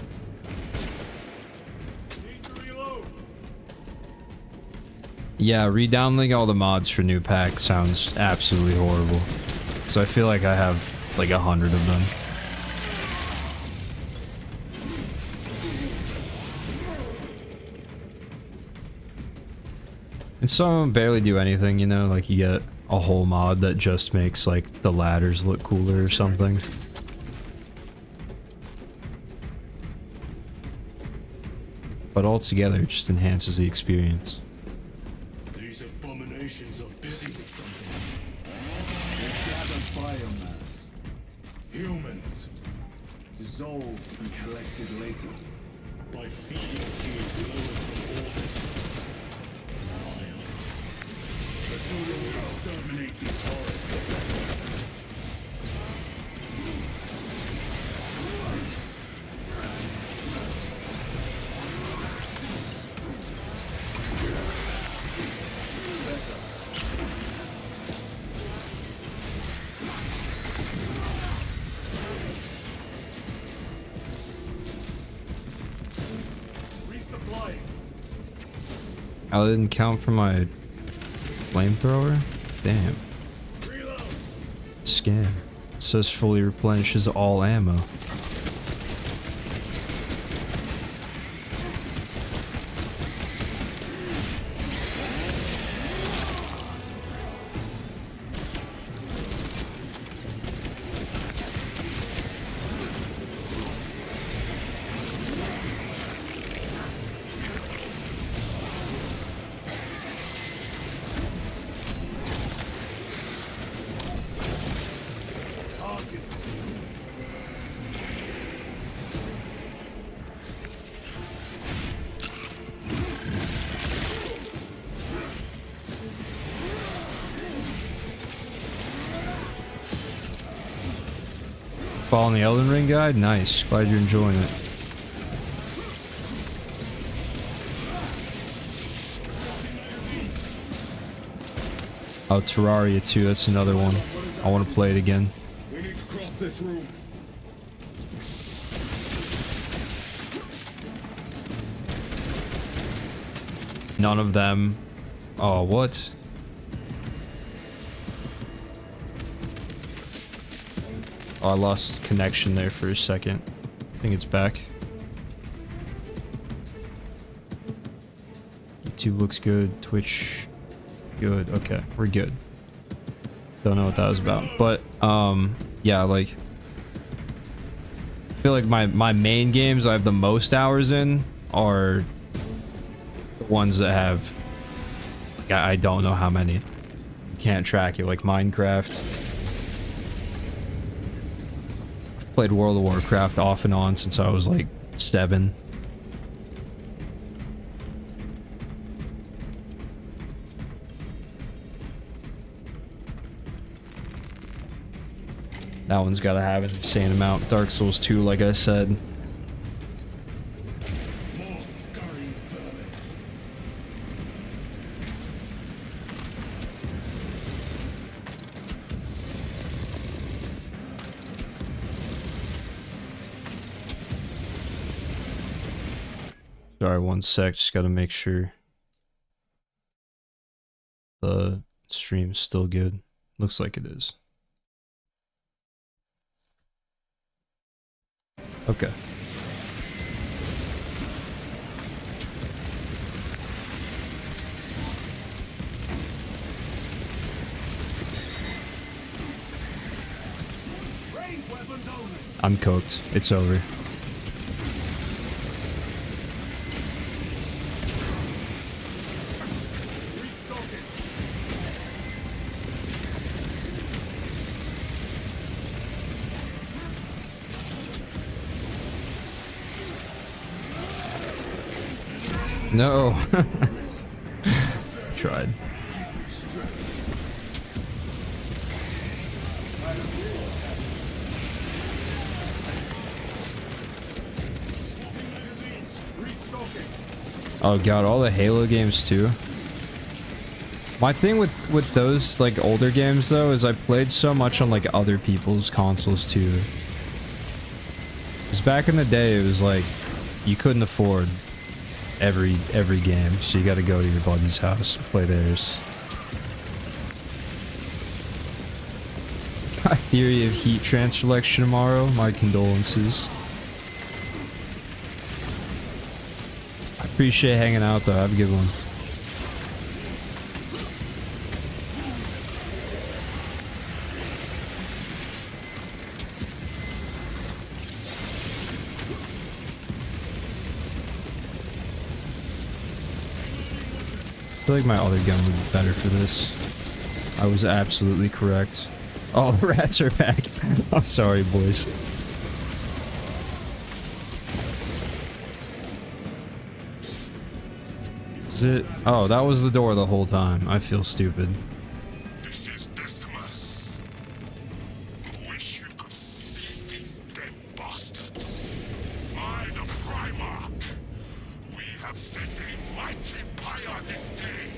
Yeah, re-downloading all the mods for new packs sounds absolutely horrible. So I feel like I have like 100 of them. And some of them barely do anything, you know, like you get a whole mod that just makes like the ladders look cooler or something. But altogether, it just enhances the experience. These abominations are busy with something. They gather biomass, Humans, dissolved and collected later. by feeding tubes lowered from orbit. Vile. The sooner we exterminate these horrors, the better. Resupplying. I didn't count for my flamethrower? Damn. Reload. Scam. It says fully replenishes all ammo. Following the Elden Ring guide? Nice. Glad you're enjoying it. Oh, Terraria 2, that's another one. I want to play it again. We need to cross this room. None of them. Oh, what? Oh, I lost connection there for a second. I think it's back. YouTube looks good. Twitch, good. Okay, we're good. Don't know what that was about, but yeah, like I feel like my main games I have the most hours in are the ones that have like, I don't know how many. Can't track it, like Minecraft. Played World of Warcraft off and on since I was like 7. That one's got to have an insane amount. Dark Souls 2, like I said. More scurrying vermin. Sorry, one sec. Just got to make sure the stream's still good. Looks like it is. Okay. Range weapons only. I'm cooked. It's over. Restocking. No. Tried. Restocking. Oh god, all the Halo games too. My thing with those like older games though is I played so much on like other people's consoles too. Cause back in the day it was like you couldn't afford every game, so you got to go to your buddy's house and play theirs. theory of heat transfer lecture tomorrow. My condolences. I appreciate hanging out though. Have a good one. I feel like my other gun would be better for this. I was absolutely correct. Oh, the rats are back. I'm sorry, boys. Is it? Oh, that was the door the whole time. I feel stupid. This is Decimus. Wish you could see these dead bastards. I, the Primarch. We have sent a mighty pyre this day.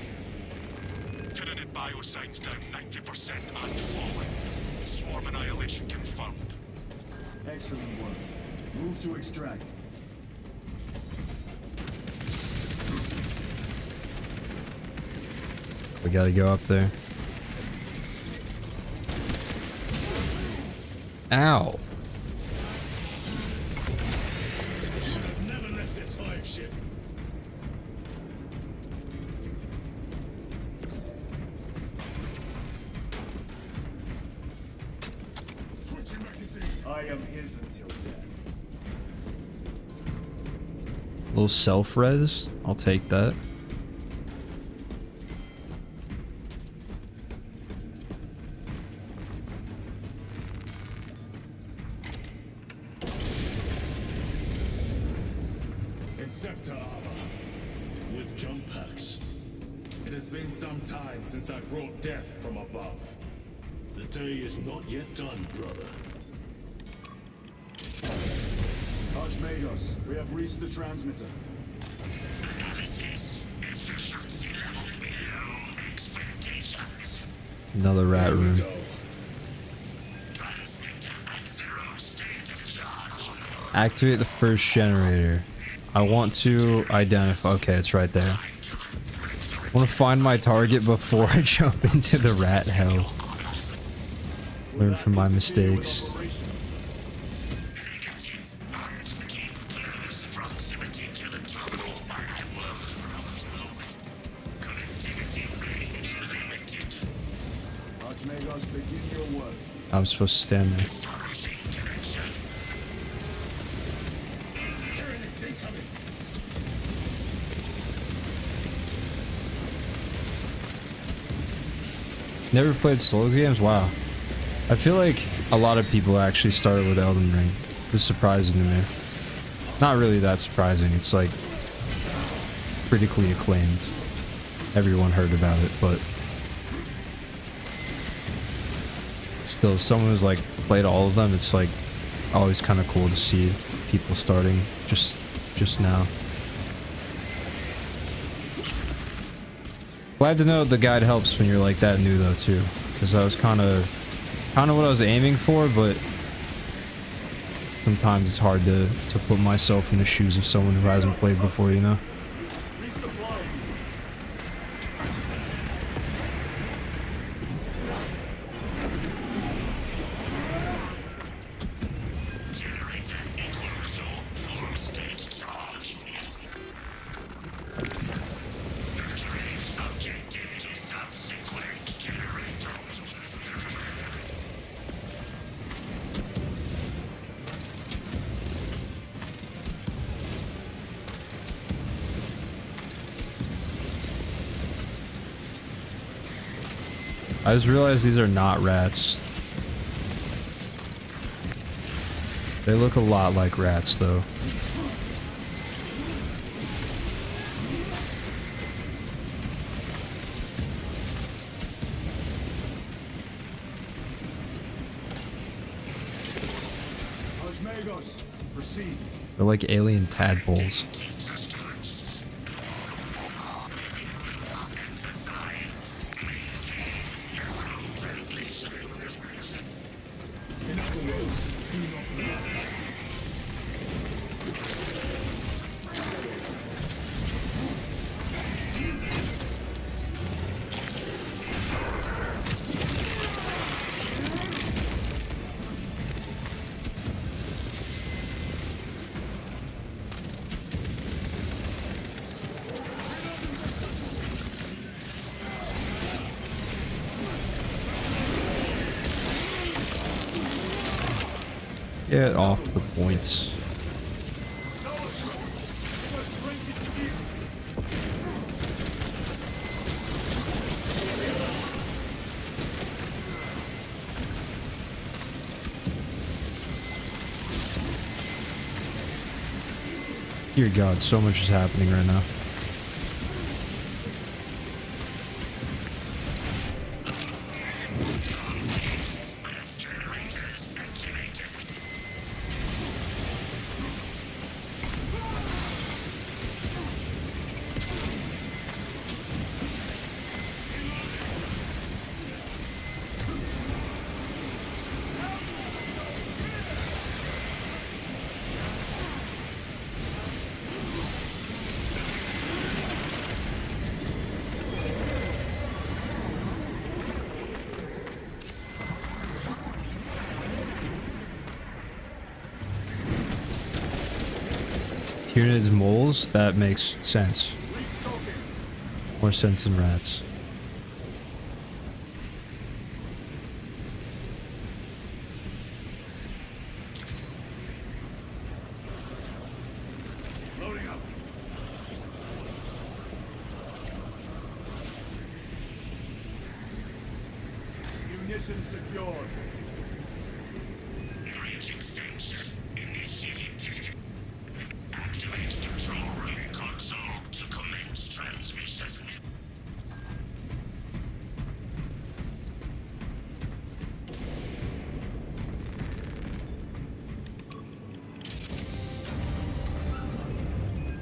Tyranid biosigns down 90% and falling. Swarm annihilation confirmed. Excellent work. Move to extract. We gotta go up there. Ow. Never left this hive ship. Switching magazine. I am his until death. Little self-res. I'll take that. Inceptor armor. With jump packs. It has been some time since I brought death from above. The day is not yet done, brother. Archmagos, we have reached the transmitter. Analysis. Efficiency level below expectations. Another rat room. Transmitter at 0 state of charge. Activate the first generator. I want to identify. Okay, it's right there. I want to find my target before I jump into the rat hell. Learn from my mistakes. Negative. And keep close proximity to the terminal where I work from moment. Connectivity range limited. Archmagos, begin your work. I'm supposed to stand there. Establishing connection. Tyranids incoming. Never played Souls games? Wow. I feel like a lot of people actually started with Elden Ring. It's surprising to me. Not really that surprising. It's like critically acclaimed. Everyone heard about it, but still, someone who's like played all of them, it's like always kind of cool to see people starting just now. Glad to know the guide helps when you're like that new though too, because that was kind of what I was aiming for, but sometimes it's hard to put myself in the shoes of someone who hasn't played before, you know? Generator equal to full state charge. Iterate objective to subsequent generator. I just realized these are not rats. They look a lot like rats though. Archmagos, proceed. They're like alien tadpoles. In other words, do not move. Get off the points. Dear God, so much is happening right now. Tyranids moles? That makes sense. More sense than rats. Loading up. Munitions secured. Bridge extension initiated. Activate control room console to commence transmission.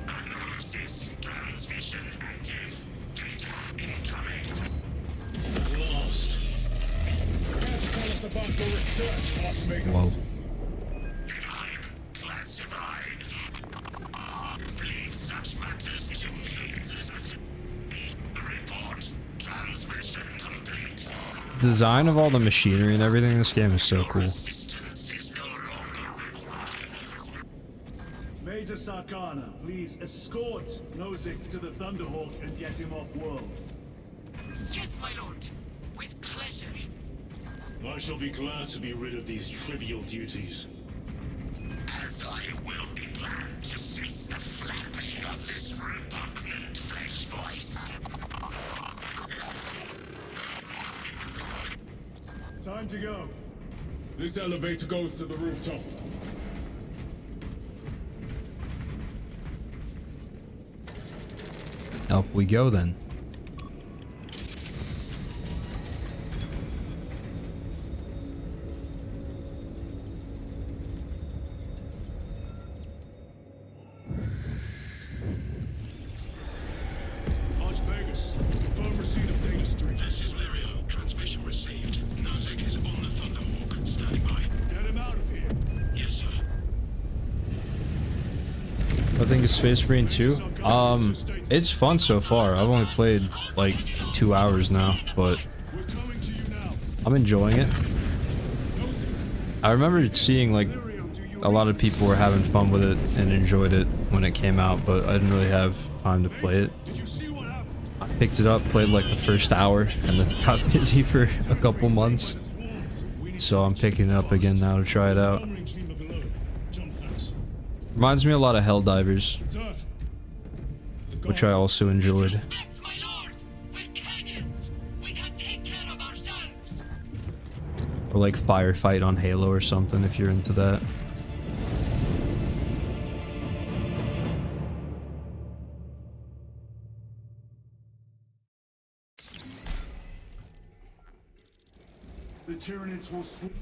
Analysis transmission active. Data incoming. Lost. Can't tell us about your research, Archmagus. Whoa. Denied. Classified. Leave such matters to me. Report. Transmission complete. The design of all the machinery and everything in this game is so cool. Assistance is no longer required. Major Sarkana, please escort Nozick to the Thunderhawk and get him off world. Yes, my lord. With pleasure. I shall be glad to be rid of these trivial duties. As I will be glad to cease the flapping of this repugnant flesh voice. Time to go. This elevator goes to the rooftop. Up we go then. Archmagus, confirm receipt of data stream. This is Lirio. Transmission received. Nozick is on the Thunderhawk. Standing by. Get him out of here. Yes, sir. I think it's Space Marine 2. It's fun so far. I've only played like 2 hours now, but We're coming to you now. I'm enjoying it. I remember seeing like a lot of people were having fun with it and enjoyed it when it came out, but I didn't really have time to play it. Did you see what happened? I picked it up, played like the first hour, and then got busy for a couple months. So I'm picking it up again now to try it out. Downrange chamber below. Jump packs. Reminds me a lot of Helldivers, Sir. The which I also enjoyed. Respect, my lord! We're Canians! We can take care of ourselves! Or like Firefight on Halo or something if you're into that. The Tyranids will swoop.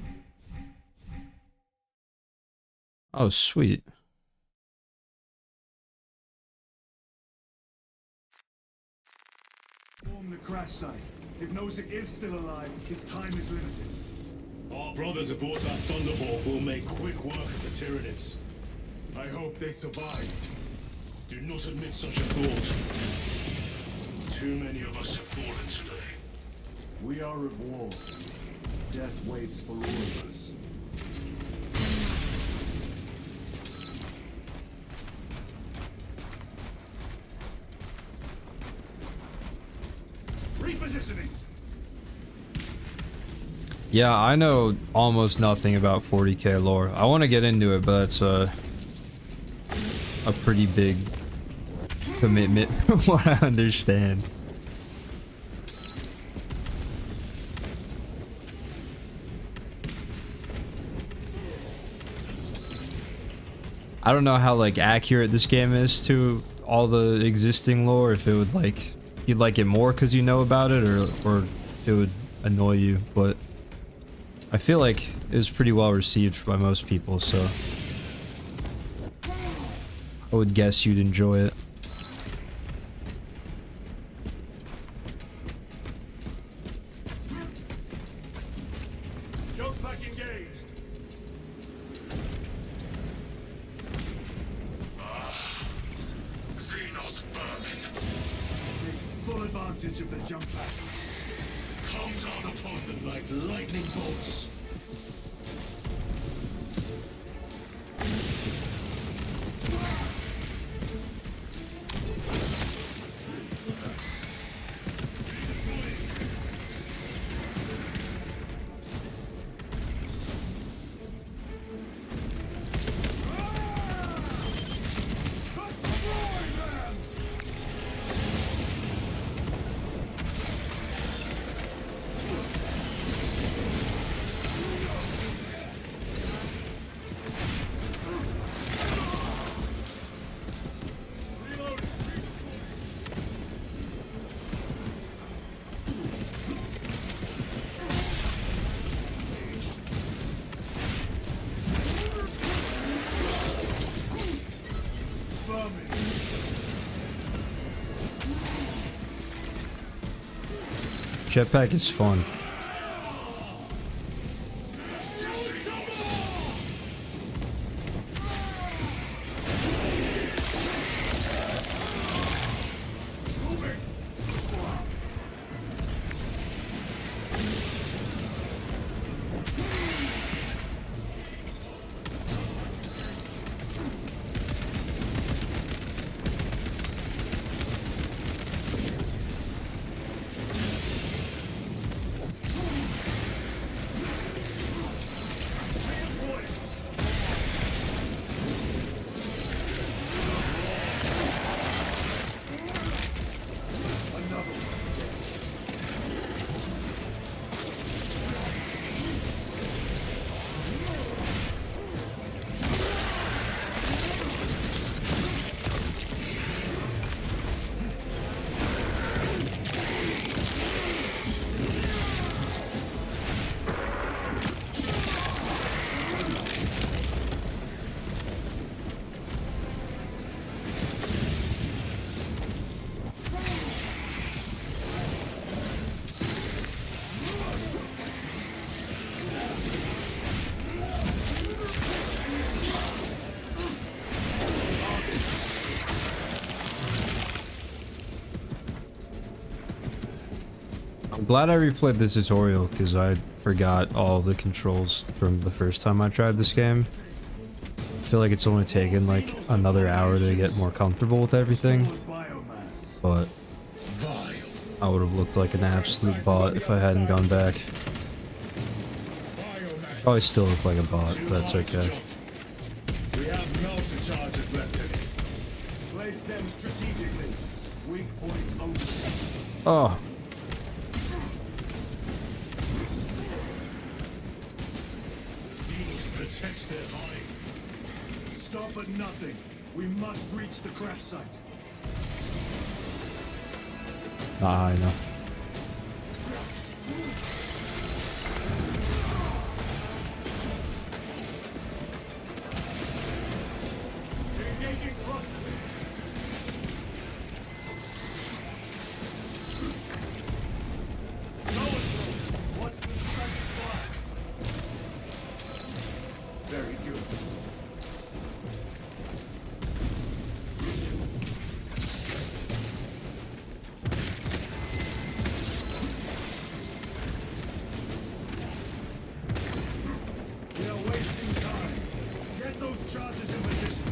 Oh, sweet. Form the crash site. If Nozick is still alive, his time is limited. Our brothers aboard that Thunderhawk will make quick work of the Tyranids. I hope they survived. Do not admit such a thought. Too many of us have fallen today. We are at war. Death waits for all of us. Repositioning. Yeah, I know almost nothing about 40k lore. I want to get into it, but it's a pretty big commitment from what I understand. I don't know how like accurate this game is to all the existing lore, if it would like you'd like it more because you know about it, or if it would annoy you, but I feel like it was pretty well received by most people, so I would guess you'd enjoy it. Jump back engaged. Xenos vermin. Take full advantage of the jump packs. Come down upon them like lightning bolts. Jetpack is fun. I'm glad I replayed the tutorial because I forgot all the controls from the first time I tried this game. I feel like it's only taken like another hour to get more comfortable with everything, but I would have looked like an absolute bot if I hadn't gone back. Probably still look like a bot, but that's okay. We have melter charges left in it. Place them strategically. Weak points open. Oh. Xenos protects their hive. Stop at nothing. We must reach the crash site. Not high enough. Engaging front. Watch the second fly. Very good. We are wasting time. Get those charges in position.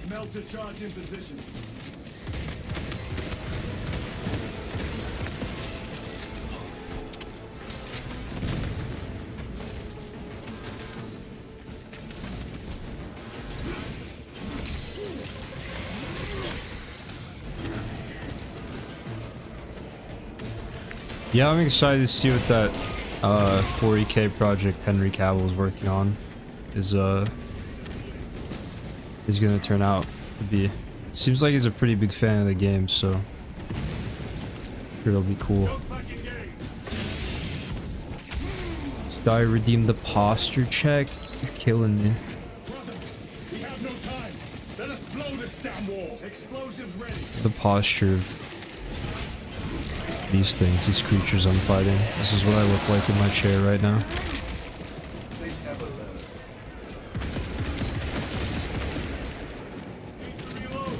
Melter charge in position. Yeah, I'm excited to see what that 40K project Henry Cavill is working on is gonna turn out to be. Seems like he's a pretty big fan of the game, so sure it'll be cool. Did I redeem the posture check? You're killing me. Brothers, we have no time. Let us blow this damn wall. Explosives ready. The posture of these things, these creatures I'm fighting. This is what I look like in my chair right now. They never learn. Reload.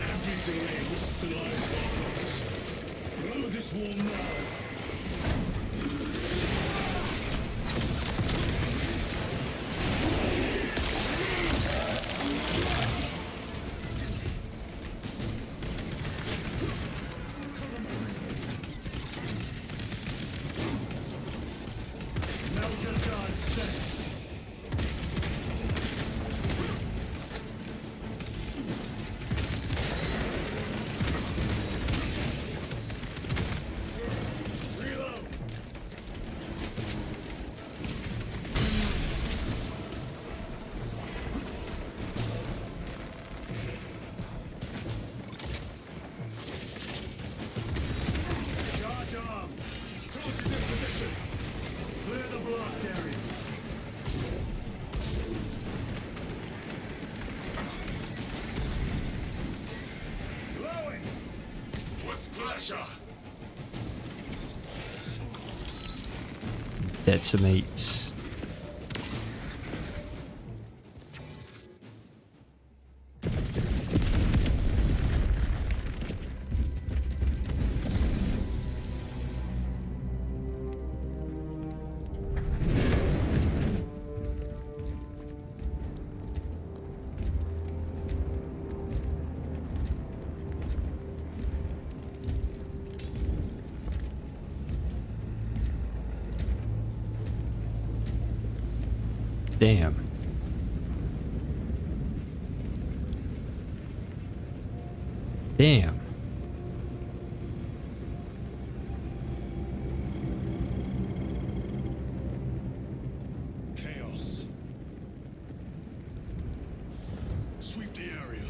Every delay risks the lives of our brothers. Blow this wall now. Melter charge set. Reload. Charge arm. Charge is in position. Clear the blast area. Blowing. With pleasure. Detonate. Damn. Damn. Chaos. Sweep the area.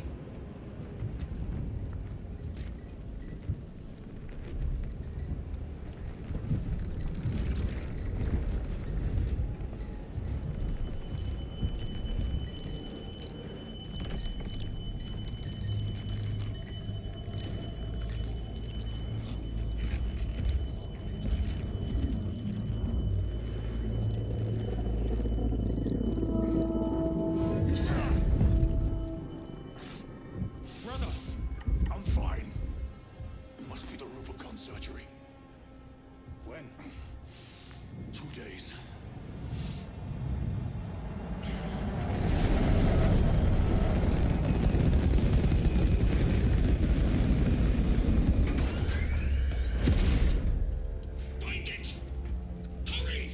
Brother, I'm fine. It must be the Rubicon surgery. When? 2 days. Find it. Hurry.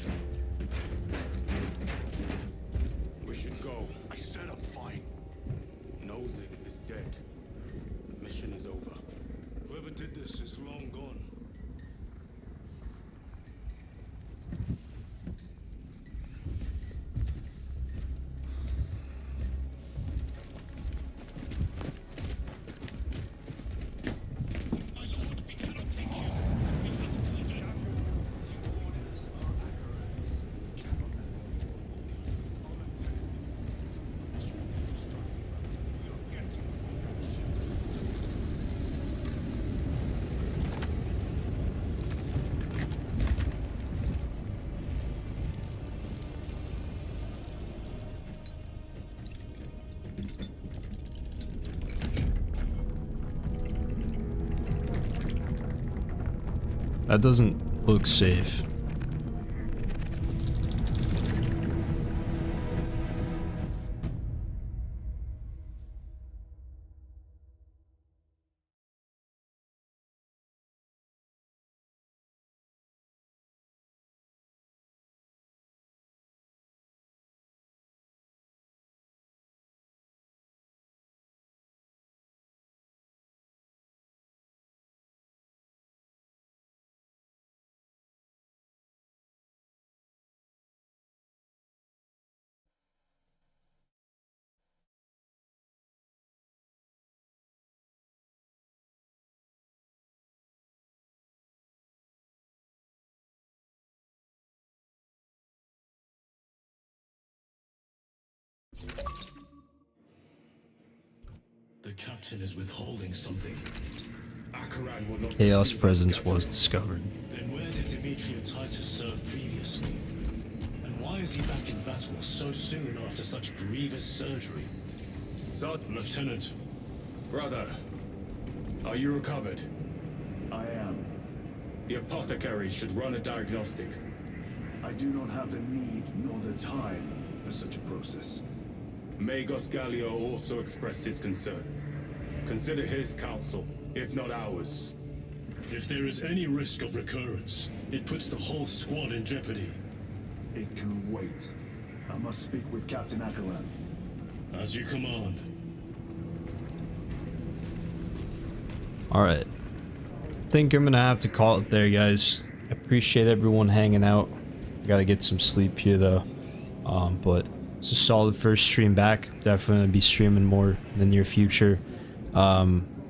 We should go. I said I'm fine. Nozick is dead. The mission is over. Whoever did this is long gone. My lord, we cannot take you. We have to leave. That doesn't look safe. The captain is withholding something. Akaran will not Chaos deceive us, presence Captain. was discovered. Then where did Demetria Titus serve previously? And why is he back in battle so soon after such grievous surgery? Lieutenant. Brother, are you recovered? I am. The apothecary should run a diagnostic. I do not have the need nor the time for such a process. Magos Gallio also expressed his concern. Consider his counsel, if not ours. If there is any risk of recurrence, it puts the whole squad in jeopardy. It can wait. I must speak with Captain Akaran. As you command. Alright. I think I'm gonna have to call it there, guys. I appreciate everyone hanging out. I gotta get some sleep here, though. But it's a solid first stream back. Definitely gonna be streaming more in the near future.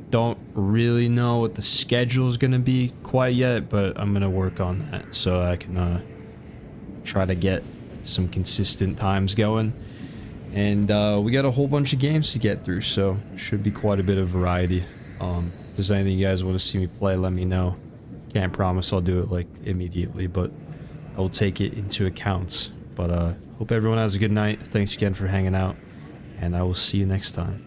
Don't really know what the schedule is gonna be quite yet, but I'm gonna work on that so I can try to get some consistent times going. And we got a whole bunch of games to get through, so should be quite a bit of variety. If there's anything you guys want to see me play, let me know. Can't promise I'll do it like immediately, but I will take it into account. But hope everyone has a good night. Thanks again for hanging out, and I will see you next time.